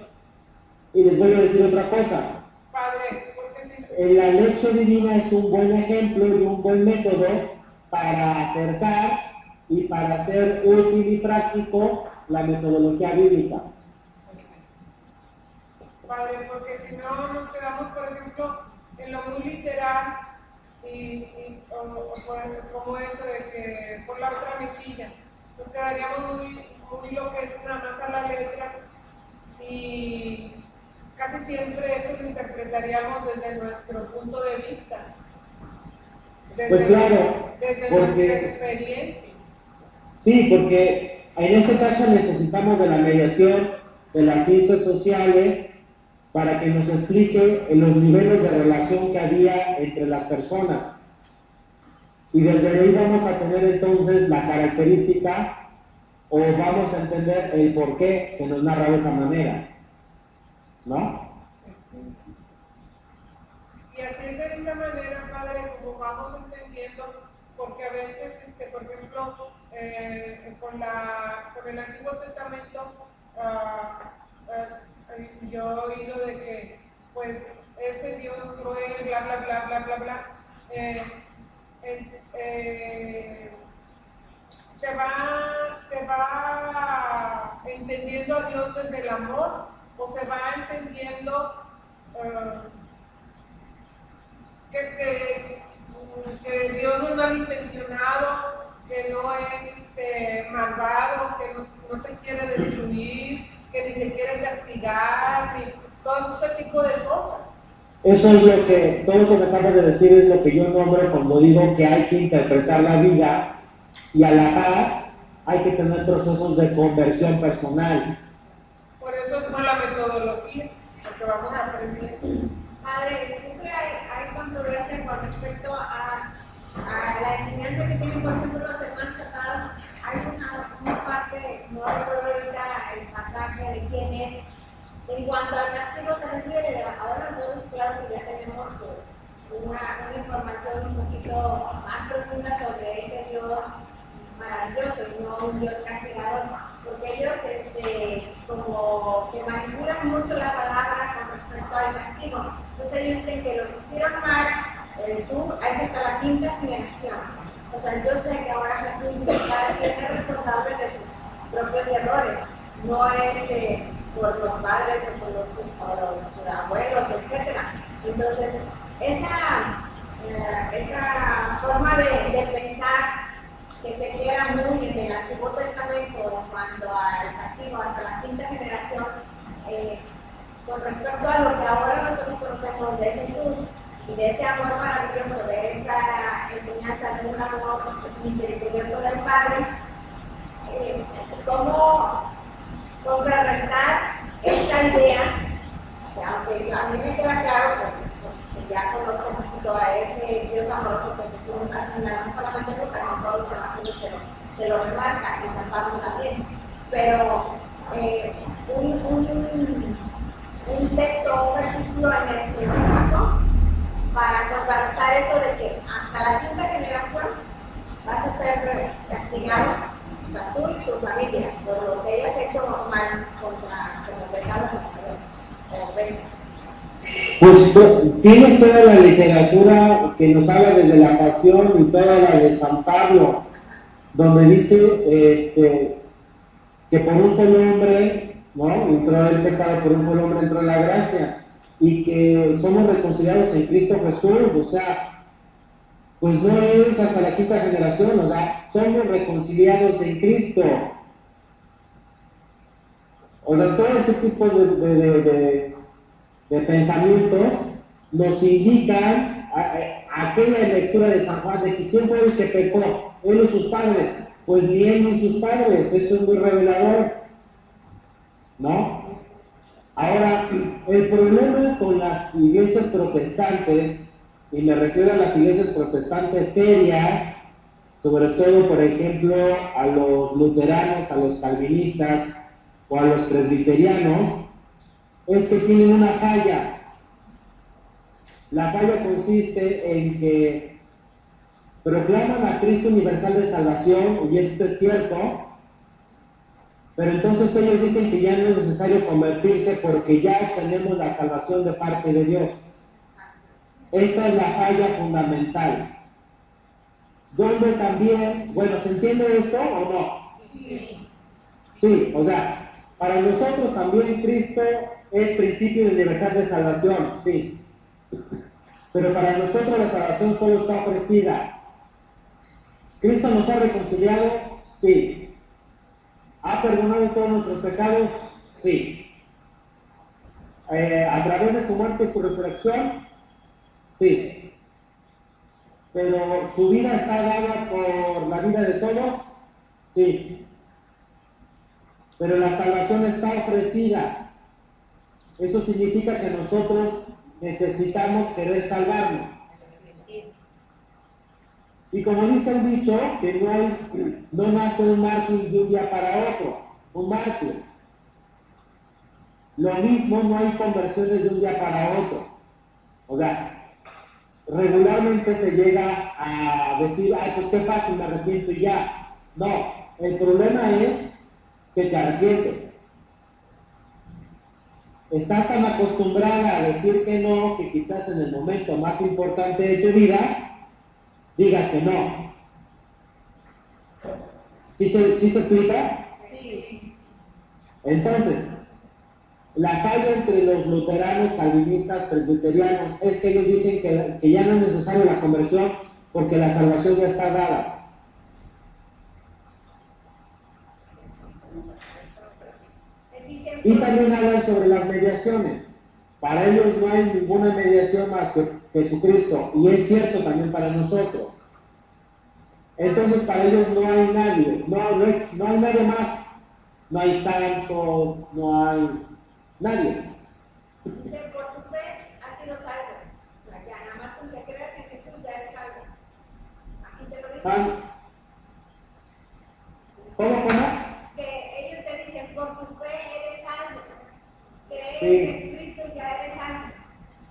Y les voy a decir otra cosa. Padre, porque si... La lección divina es un buen ejemplo y un buen método para acercar y para hacer útil y práctico la metodología bíblica. Padre, porque si no nos quedamos, por ejemplo, en lo muy literal como eso de que por la otra mejilla, nos quedaríamos muy lo que es nada más a la letra y casi siempre eso lo interpretaríamos desde nuestro punto de vista, Pues claro, desde porque, nuestra experiencia. Sí, porque en este caso necesitamos de la mediación de las ciencias sociales para que nos explique los niveles de relación que había entre las personas. Y desde ahí vamos a tener entonces la característica o vamos a entender el por qué se nos narra de esa manera. ¿No? Y así es de esa manera, Padre, como vamos entendiendo, porque a veces, por ejemplo, con el Antiguo Testamento, yo he oído de que, pues, ese Dios cruel, bla, bla, bla, bla, bla, bla, se va entendiendo a Dios desde el amor, o se va entendiendo que Dios no es malintencionado, que no es malvado, que no te quiere destruir, que ni te quiere castigar, ni todo ese tipo de cosas. Eso es lo que, todo lo que me acabas de decir es lo que yo nombro cuando digo que hay que interpretar la vida y a la par hay que tener procesos de conversión personal. Por eso es con la metodología, porque vamos a aprender. Padre, siempre hay controversia con respecto a la enseñanza que tienen, por ejemplo, los hermanos casados. Hay una parte, no recuerdo ahorita el pasaje, más profunda sobre ese Dios maravilloso y no un Dios castigador, porque ellos como que manipulan mucho la palabra con respecto al castigo. Entonces ellos dicen que lo que hicieron mal, tú, es hasta la quinta generación. O sea, yo sé que ahora Jesús dice que cada quien es responsable de sus propios errores, no es por los padres o por los abuelos, etc. Entonces, esa forma de pensar que se queda muy en el Antiguo Testamento en cuanto al castigo hasta la quinta generación, con respecto a lo que ahora nosotros conocemos de Jesús y de ese amor maravilloso, de esa enseñanza de un amor misericordioso del Padre, cómo contrarrestar esta idea, que aunque a mí me queda claro, porque ya conozco un poquito a ese Dios amoroso que Jesús enseña, no solamente porque no todos los evangelios te lo remarca, y San Pablo también, pero un texto, un versículo en específico para contrarrestar eso de que hasta la quinta generación vas a ser castigado, o sea, tú y tu familia, por lo que hayas hecho mal contra los pecados o ofensas. Pues tienes toda la literatura que nos habla desde la Pasión y toda la de San Pablo, donde dice que por un solo hombre, ¿no?, entró el pecado, por un solo hombre entró la gracia, y que somos reconciliados en Cristo Jesús. O sea, pues no es hasta la quinta generación, o sea, somos reconciliados en Cristo. O sea, todo ese tipo de pensamientos nos indican aquella lectura de San Juan de que ¿quién fue el que pecó? Él y sus padres. Pues ni él ni sus padres, eso es muy revelador, ¿no? Ahora, el problema con las iglesias protestantes, y me refiero a las iglesias protestantes serias, sobre todo, por ejemplo, a los luteranos, a los calvinistas o a los presbiterianos, es que tienen una falla. La falla consiste en que proclaman a Cristo universal de salvación, y esto es cierto, pero entonces ellos dicen que ya no es necesario convertirse porque ya tenemos la salvación de parte de Dios. Esta es la falla fundamental. Donde también, bueno, ¿se entiende esto o no? Sí, o sea, para nosotros también Cristo es principio de libertad de salvación, sí. Pero para nosotros la salvación solo está ofrecida. ¿Cristo nos ha reconciliado? Sí. ¿Ha perdonado todos nuestros pecados? Sí. ¿A través de su muerte y su resurrección? Sí. ¿Pero su vida está dada por la vida de todos? Sí. Pero la salvación está ofrecida. Eso significa que nosotros necesitamos querer salvarnos. Y como dice el dicho, que no nace un mártir de un día para otro, un mártir. Lo mismo, no hay conversiones de un día para otro. O sea, regularmente se llega a decir, ay, pues qué fácil, me arrepiento y ya. No, el problema es que te arrepientes. Estás tan acostumbrada a decir que no, que quizás en el momento más importante de tu vida, digas que no. ¿Sí se explica? Sí. Entonces, la falla entre los luteranos, calvinistas, presbiterianos, es que ellos dicen que ya no es necesaria la conversión porque la salvación ya está dada. Y también hablan sobre las mediaciones. Para ellos no hay ninguna mediación más que Jesucristo, y es cierto también para nosotros. Entonces para ellos no hay nadie, no hay nadie más. No hay santos, no hay nadie. Dice, por tu fe has sido salvo. O sea, ya nada más con que creas en Jesús ya eres salvo. Así te lo digo. ¿Cómo? Que ellos te dicen, por tu fe eres salvo. Crees Sí. en Jesucristo y ya eres salvo.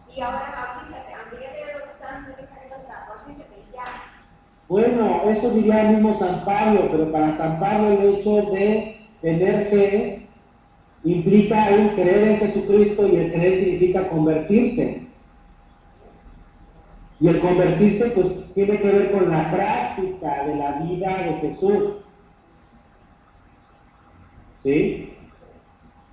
Y ahora bautízate, aunque ya te hayas bautizado, no te salido otra, bautízate y ya. Bueno, eso diría el mismo San Pablo, pero para San Pablo el hecho de tener fe implica el creer en Jesucristo, y el creer significa convertirse. Y el convertirse pues tiene que ver con la práctica de la vida de Jesús. ¿Sí?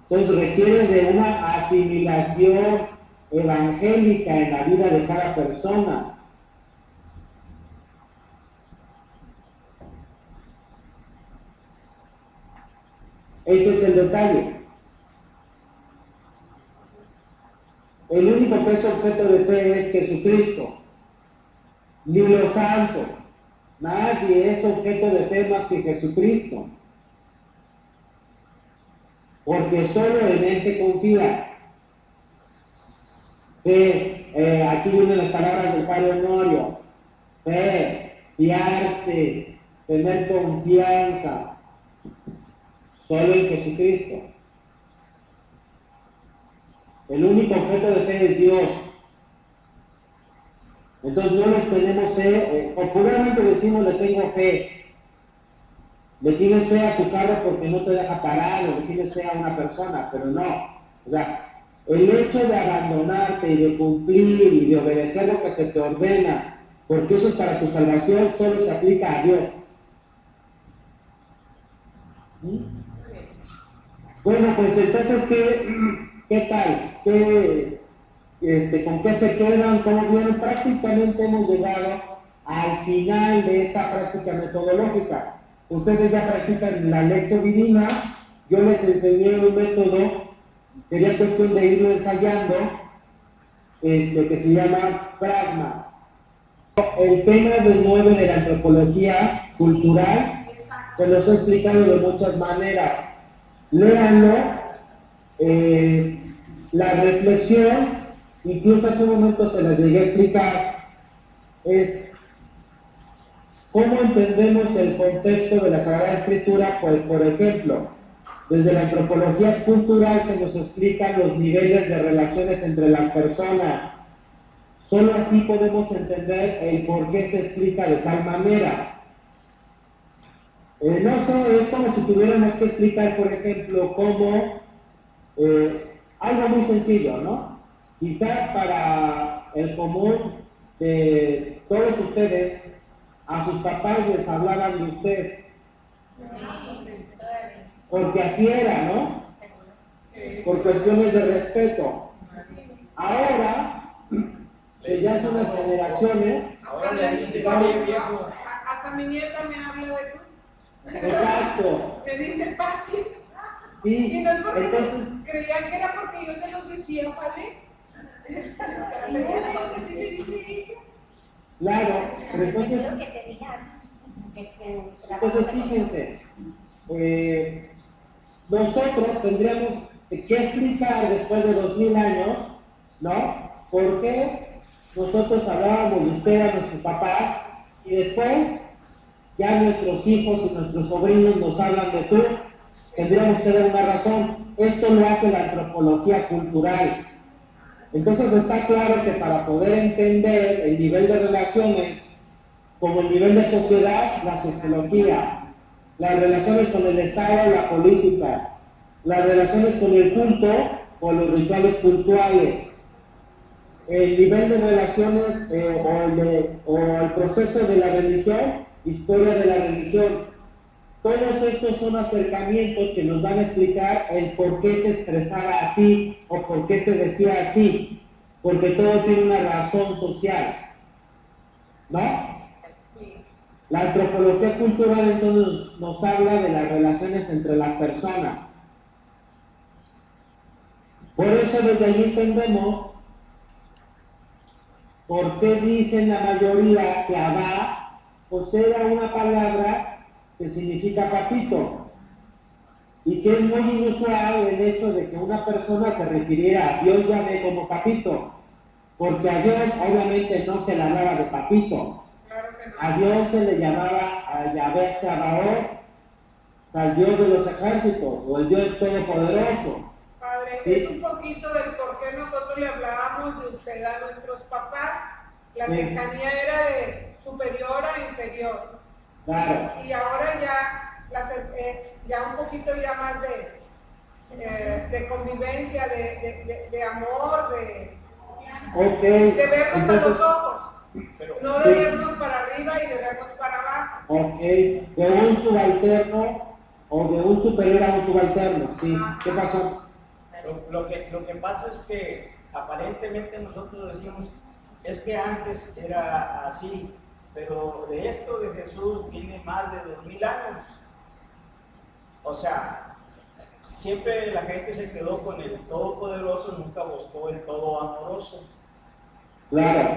Entonces requiere de una asimilación evangélica en la vida de cada persona. Ese es el detalle. El único que es objeto de fe es Jesucristo. Ni los santos. Nadie es objeto de fe más que Jesucristo. Porque solo en Él se confía. Fe, aquí vienen las palabras del Padre Honorio. Fe, fiarse, tener confianza. Solo en Jesucristo. El único objeto de fe es Dios. Entonces no les tenemos fe, popularmente decimos le tengo fe. Le tienes fe a tu carro porque no te deja parar, o le tienes fe a una persona, pero no. O sea, el hecho de abandonarte y de cumplir y de obedecer lo que se te ordena, porque eso es para tu salvación, solo se aplica a Dios. ¿Sí? Bueno, pues entonces, ¿qué tal? ¿Con qué se quedan? ¿Cómo vieron? Prácticamente hemos llegado al final de esta práctica metodológica. Ustedes ya practican la lección divina, yo les enseñé un método, sería cuestión de irlo ensayando, que se llama pragma. El tema del 9 de la antropología cultural, se los he explicado de muchas maneras. Léanlo, la reflexión, incluso hace un momento se las llegué a explicar, es cómo entendemos el contexto de la Sagrada Escritura. Pues, por ejemplo, desde la antropología cultural se nos explican los niveles de relaciones entre las personas. Solo así podemos entender el por qué se explica de tal manera. No sé, es como si tuviéramos que explicar, por ejemplo, cómo, algo muy sencillo, ¿no? Quizás para el común de todos ustedes, a sus papás les hablaban de usted, porque así era, ¿no? Por cuestiones de respeto. Ahora, que ya son las generaciones, Ahora le dice bien viejo. Hasta mi nieta me habla de tú. exacto, Me dice Pati. sí, Y no es porque entonces, creían que era porque yo se los decía, ¿vale? Entonces sí me dice ella. claro, pero entonces, fíjense, nosotros tendríamos que explicar después de 2000 años, ¿no? ¿Por qué nosotros hablábamos de usted a nuestros papás y después ya nuestros hijos y nuestros sobrinos nos hablan de tú? Tendríamos que dar una razón. Esto lo hace la antropología cultural. Entonces está claro que para poder entender el nivel de relaciones, como el nivel de sociedad, la sociología, las relaciones con el Estado, la política, las relaciones con el culto o los rituales cultuales, el nivel de relaciones o el proceso de la religión, historia de la religión. Todos estos son acercamientos que nos van a explicar el por qué se expresaba así o por qué se decía así, porque todo tiene una razón social, ¿no? La antropología cultural entonces nos habla de las relaciones entre las personas. Por eso desde allí entendemos por qué dicen la mayoría que Abba posee una palabra que significa papito, y que es muy inusual el hecho de que una persona se refiriera a Dios Yahvé como papito, porque a Dios obviamente no se le hablaba de papito, a Dios se le llamaba a Yahvé Sabaoth, al Dios de los ejércitos, o el Dios todopoderoso. Padre, Sí. es un poquito del por qué nosotros le hablábamos de usted a nuestros papás. La Sí. cercanía era de superior a inferior. Claro. Y ahora ya es ya un poquito ya más de convivencia, de amor, Ok. de vernos a Entonces, los ojos, no de sí. vernos para arriba y de vernos para abajo. Ok. De un subalterno o de un superior a un subalterno. Sí. ¿Qué pasó? Lo que pasa es que aparentemente nosotros decimos, es que antes era así, pero de esto de Jesús viene más de 2000 años. O sea, siempre la gente se quedó con el Todopoderoso, nunca buscó el Todo Amoroso. Claro.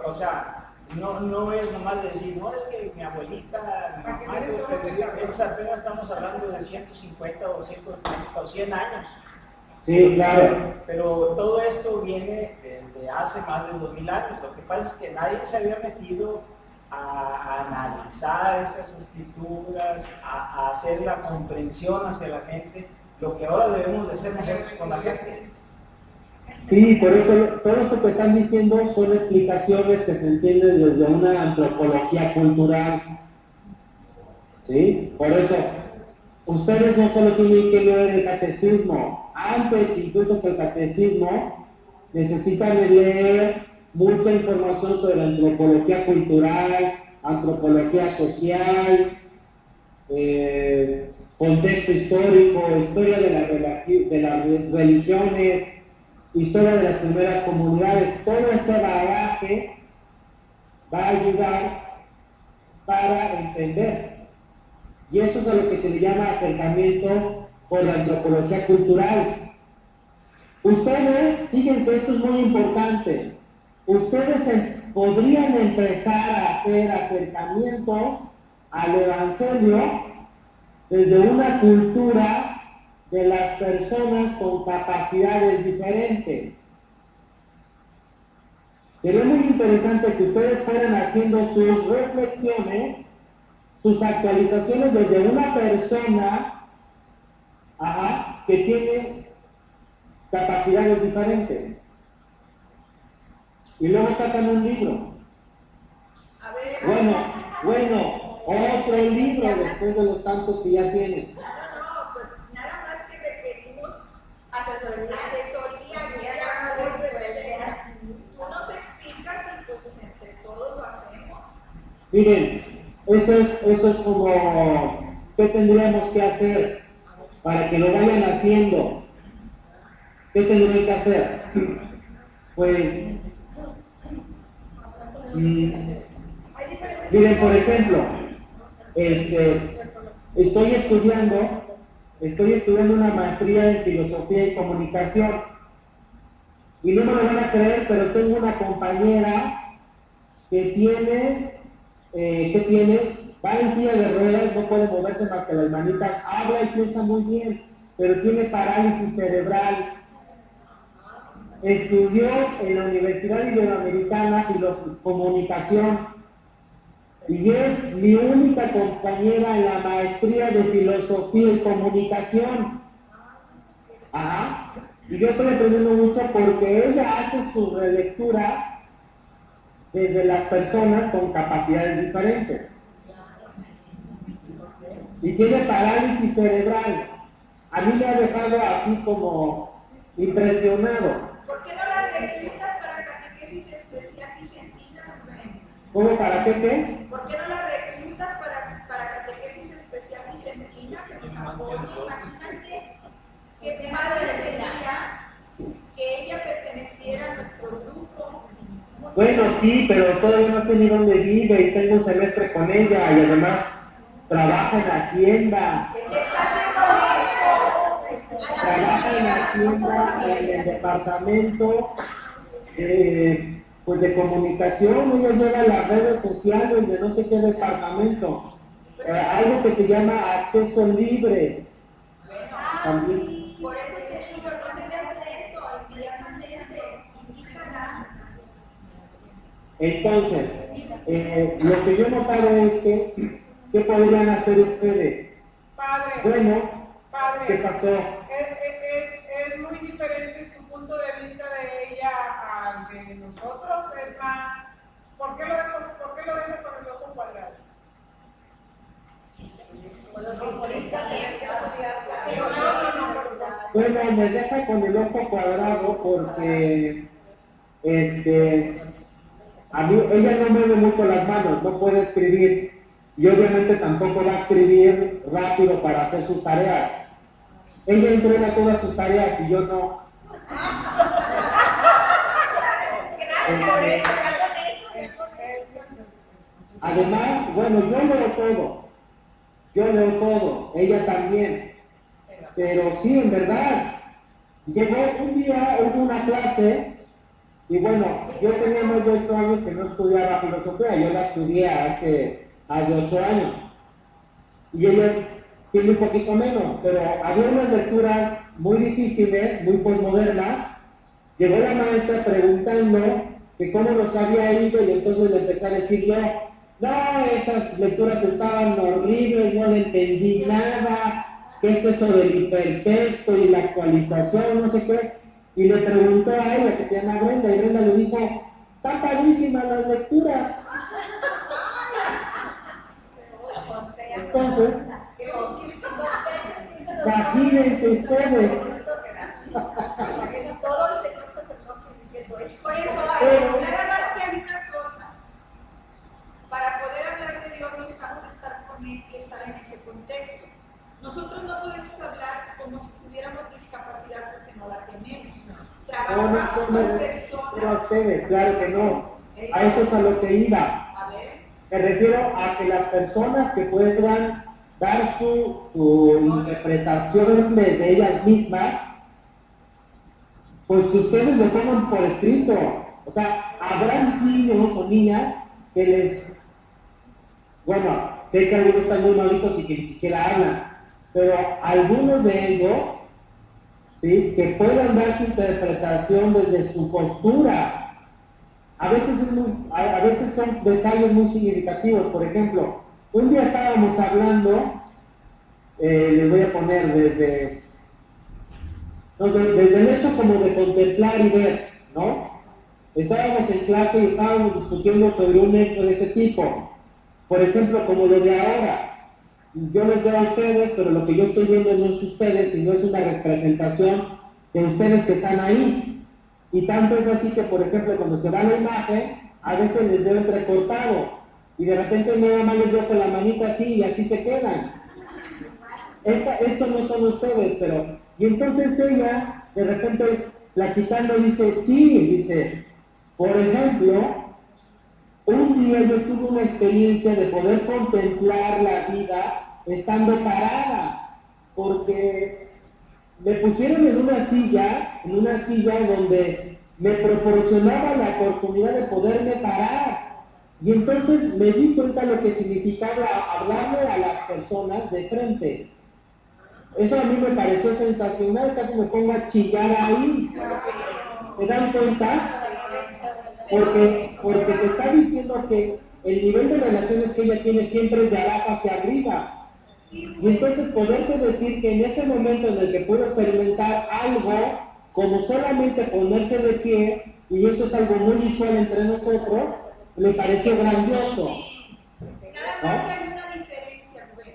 O sea, no es nomás decir, no, es que mi abuelita, mi mamá, apenas estamos hablando de 150 o 130 o 100 años. Sí, claro. Pero todo esto viene desde hace más de 2000 años. Lo que pasa es que nadie se había metido a analizar esas escrituras, a hacer la comprensión hacia la gente, lo que ahora debemos de hacer nosotros con la gente. Sí, por eso todo esto que están diciendo son explicaciones que se entienden desde una antropología cultural. ¿Sí? Por eso, ustedes no solo tienen que leer el catecismo, antes incluso que el catecismo, necesitan leer mucha información sobre antropología cultural, antropología social, contexto histórico, historia de las religiones, historia de las primeras comunidades. Todo este bagaje va a ayudar para entender. Y eso es a lo que se le llama acercamiento por la antropología cultural. Ustedes, fíjense, esto es muy importante, ustedes podrían empezar a hacer acercamiento al Evangelio desde una cultura de las personas con capacidades diferentes. Sería muy interesante que ustedes fueran haciendo sus reflexiones, sus actualizaciones desde una persona que tiene capacidades diferentes. Y luego sacan un libro. A ver. Bueno, otro libro después de los tantos que ya tienen. No, pues nada más que requerimos asesoría, guía, apoyo, etcétera. Tú nos explicas y pues entre todos lo hacemos. Miren, eso es como, ¿qué tendríamos que hacer para que lo vayan haciendo? ¿Qué tendrían que hacer? Pues, miren, por ejemplo, estoy estudiando una maestría en filosofía y comunicación. Y no me lo van a creer, pero tengo una compañera que va en silla de ruedas, no puede moverse más que las manitas, habla y piensa muy bien, pero tiene parálisis cerebral. Estudió en la Universidad Iberoamericana Comunicación y es mi única compañera en la maestría de filosofía y comunicación. Y yo estoy aprendiendo mucho porque ella hace su relectura desde las personas con capacidades diferentes. Y tiene parálisis cerebral. A mí me ha dejado así como impresionado. ¿Por qué no las reclutas para catequesis especial vicentina, Rubén? ¿Cómo para qué? ¿Por qué no las reclutas para catequesis especial vicentina que nos apoye? Imagínate qué padre sería que ella perteneciera a nuestro grupo. Bueno, sí, pero todavía no sé ni dónde vive y tengo un semestre con ella y además trabaja en Hacienda. ¿Estás de correcto? Trabaja en Hacienda, en el departamento pues de comunicación. Ella lleva las redes sociales de no sé qué departamento. Algo que se llama acceso libre. También. Por eso te digo, no te des lento, inmediatamente, invítala. Entonces, lo que yo he notado es que, ¿qué podrían hacer ustedes? Padre, Bueno, ¿qué pasó? es muy diferente su punto de vista de ella al de nosotros. Es más, ¿por qué lo Bueno, me deja con el ojo cuadrado porque a mí, ella no mueve mucho las manos, no puede escribir y obviamente tampoco va a escribir rápido para hacer sus tareas. Ella entrega todas sus tareas y yo no. Además, bueno, yo leo todo, ella también, pero sí, en verdad, llegó un día, hubo una clase, y bueno, yo tenía más de 8 años que no estudiaba filosofía, yo la estudié hace 8 años, y ella tiene un poquito menos, pero había unas lecturas muy difíciles, muy postmodernas. Llegó la maestra preguntando que cómo nos había ido y entonces le empecé a decir yo, no, esas lecturas estaban horribles, no le entendí nada, qué es eso del hipertexto y la actualización, no sé qué. Y le preguntó a ella, que se llama Brenda, y Brenda le dijo, están padrísimas las lecturas. Entonces, imagínense ustedes. Todo el Señor sacerdote diciendo eso. Por eso, nada más que hay una cosa. Para poder hablar de Dios necesitamos estar con Él y estar en ese contexto. Nosotros no podemos hablar como si tuviéramos discapacidad porque no la tenemos. Trabajamos con personas. No, ustedes, claro que no. A eso es a lo que iba. A ver. Me refiero a que las personas que puedan dar su interpretación desde ellas mismas, pues que ustedes lo pongan por escrito. O sea, habrán niños o niñas que les... Bueno, sé que algunos están muy malitos y que ni siquiera hablan, pero algunos de ellos, ¿sí?, que puedan dar su interpretación desde su postura. A veces son detalles muy significativos. Por ejemplo, un día estábamos hablando, les voy a poner desde el hecho como de contemplar y ver, ¿no? Estábamos en clase y estábamos discutiendo sobre un hecho de ese tipo. Por ejemplo, como lo de ahora. Yo les veo a ustedes, pero lo que yo estoy viendo no es ustedes, sino es una representación de ustedes que están ahí. Y tanto es así que, por ejemplo, cuando se va la imagen, a veces les veo entrecortado. Y de repente nada más les veo con la manita así y así se quedan. Esto no son ustedes, pero... Y entonces ella, de repente, platicando, dice, por ejemplo, un día yo tuve una experiencia de poder contemplar la vida estando parada, porque me pusieron en una silla donde me proporcionaba la oportunidad de poderme parar. Y entonces me di cuenta lo que significaba hablarle a las personas de frente. Eso a mí me pareció sensacional, casi me pongo a chillar ahí. ¿Se dan cuenta? Porque se está diciendo que el nivel de relaciones que ella tiene siempre es de abajo hacia arriba. Y entonces poderte decir que en ese momento en el que puedo experimentar algo, como solamente ponerse de pie, y eso es algo muy usual entre nosotros, me pareció grandioso. Nada más hay una diferencia, Rubén.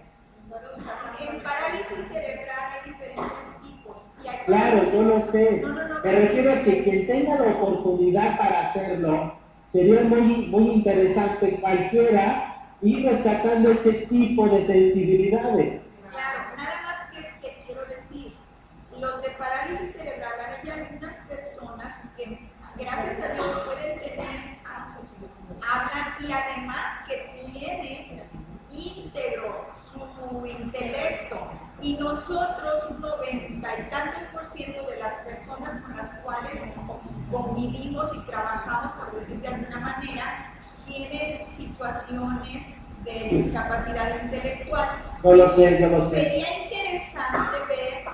En parálisis cerebral hay diferentes tipos. Y hay Claro, yo lo sé. No, Me refiero a que quien tenga la oportunidad para hacerlo, sería muy interesante cualquiera ir rescatando ese tipo de sensibilidades. Claro, nada más que quiero decir, los de parálisis cerebral, hay algunas personas que gracias a Dios pueden tener, hablan y además que tienen íntegro su intelecto. Y nosotros, un 90 y tantos % de las personas con las cuales convivimos y trabajamos, por decir de alguna manera, tienen situaciones de discapacidad intelectual. Yo lo sé. Sería interesante ver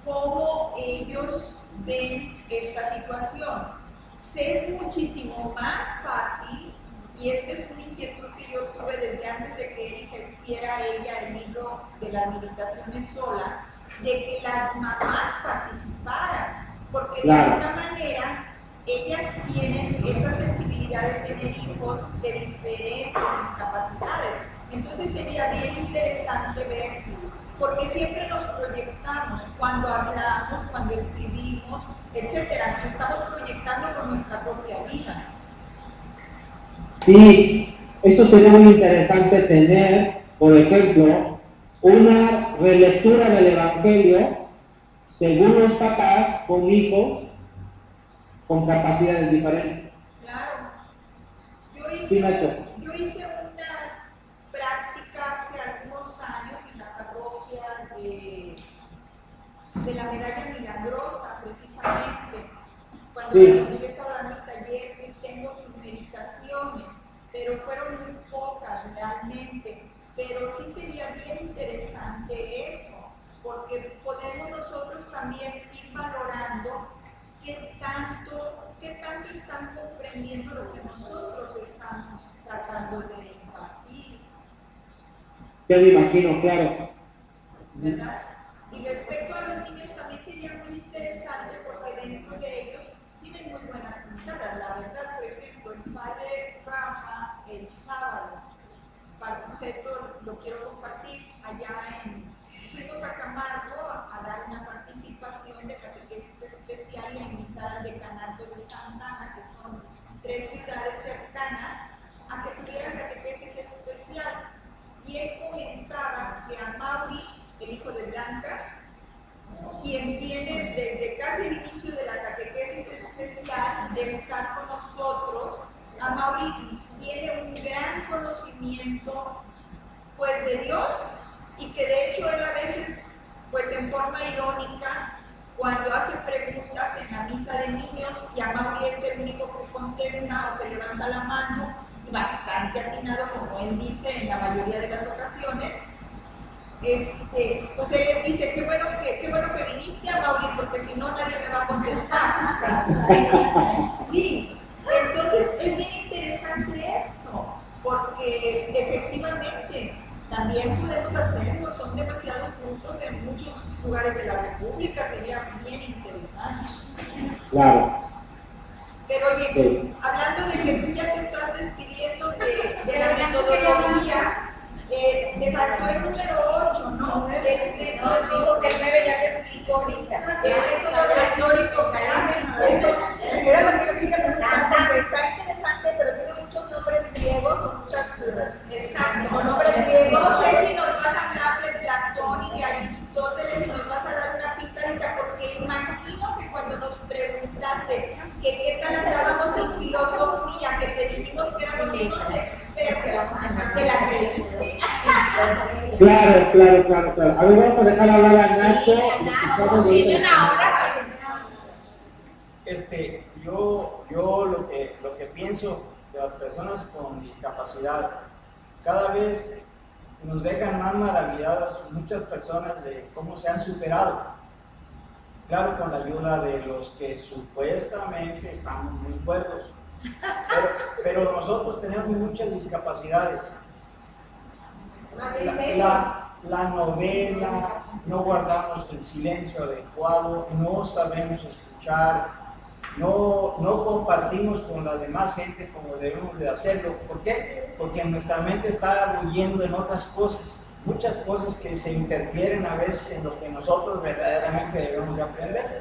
cómo ellos ven esta situación. Es muchísimo más fácil, y esta es una inquietud que yo tuve desde antes de que Erika hiciera el libro de las meditaciones sola, de que las mamás participaran, porque de alguna manera ellas tienen esa sensibilidad de tener hijos de diferentes discapacidades. Entonces sería bien interesante ver porque siempre nos proyectamos cuando hablamos, cuando escribimos, etcétera. Nos estamos proyectando con nuestra propia vida. Sí, eso sería muy interesante tener, por ejemplo, una relectura del Evangelio según los papás con hijos con capacidades diferentes. Claro. Yo Sí, hice una práctica hace algunos años en la parroquia de la medalla milagrosa, precisamente. Cuando yo estaba dando el taller, que tengo sus meditaciones, pero fueron muy pocas realmente. Pero sí sería bien interesante eso, porque podemos nosotros también ir valorando qué tanto están comprendiendo lo que nosotros estamos tratando de impartir. Yo me imagino, claro. ¿Verdad? Y respecto a los niños también sería muy interesante porque dentro de ellos tienen muy buenas pintadas. La verdad, por ejemplo, el padre Rafa el sábado, esto lo quiero compartir, fuimos a Camargo a dar una participación de catequesis especial y a invitar al decanato de Santa Ana, que son 3 ciudades cercanas, a que tuvieran catequesis especial. Y él comentaba que a Mauri, el hijo de Blanca, quien tiene desde casi el inicio de la catequesis especial de estar con nosotros, a Mauri tiene un gran conocimiento pues de Dios, y que de hecho él a veces pues en forma irónica cuando hace preguntas en la misa de niños y a Mauri es el único que contesta o que levanta la mano, y bastante atinado como él dice en la mayoría de las ocasiones, pues él les dice, qué bueno que viniste a Mauri, porque si no nadie me va a contestar. Sí, entonces es bien interesante esto, porque efectivamente también podemos hacerlo, son demasiados grupos en muchos lugares de la República, sería bien interesante. Claro. Pero oye, hablando de que tú ya te estás despidiendo de la metodología, te faltó el número 8, ¿no? El método que el 9 ya te explico ahorita. El método retórico clásico. Era lo que yo quería preguntar, porque está interesante, pero tiene muchos nombres griegos o muchas. Exacto, nombres griegos. No sé si nos vas a hablar de Platón y de Aristóteles, y nos vas a dar una pintadita, porque imagino que cuando nos preguntaste que qué tal andábamos en filosofía, que te dijimos que éramos unos expertos, que la creíste. Claro. A ver, vamos a dejar hablar a Nacho. Yo lo que pienso de las personas con discapacidad, cada vez nos dejan más maravilladas muchas personas de cómo se han superado. Claro, con la ayuda de los que supuestamente están muy fuertes, pero nosotros tenemos muchas discapacidades. La novela, no guardamos el silencio adecuado, no sabemos escuchar, no compartimos con la demás gente como debemos de hacerlo. ¿Por qué? Porque nuestra mente está huyendo en otras cosas, muchas cosas que se interfieren a veces en lo que nosotros verdaderamente debemos de aprender.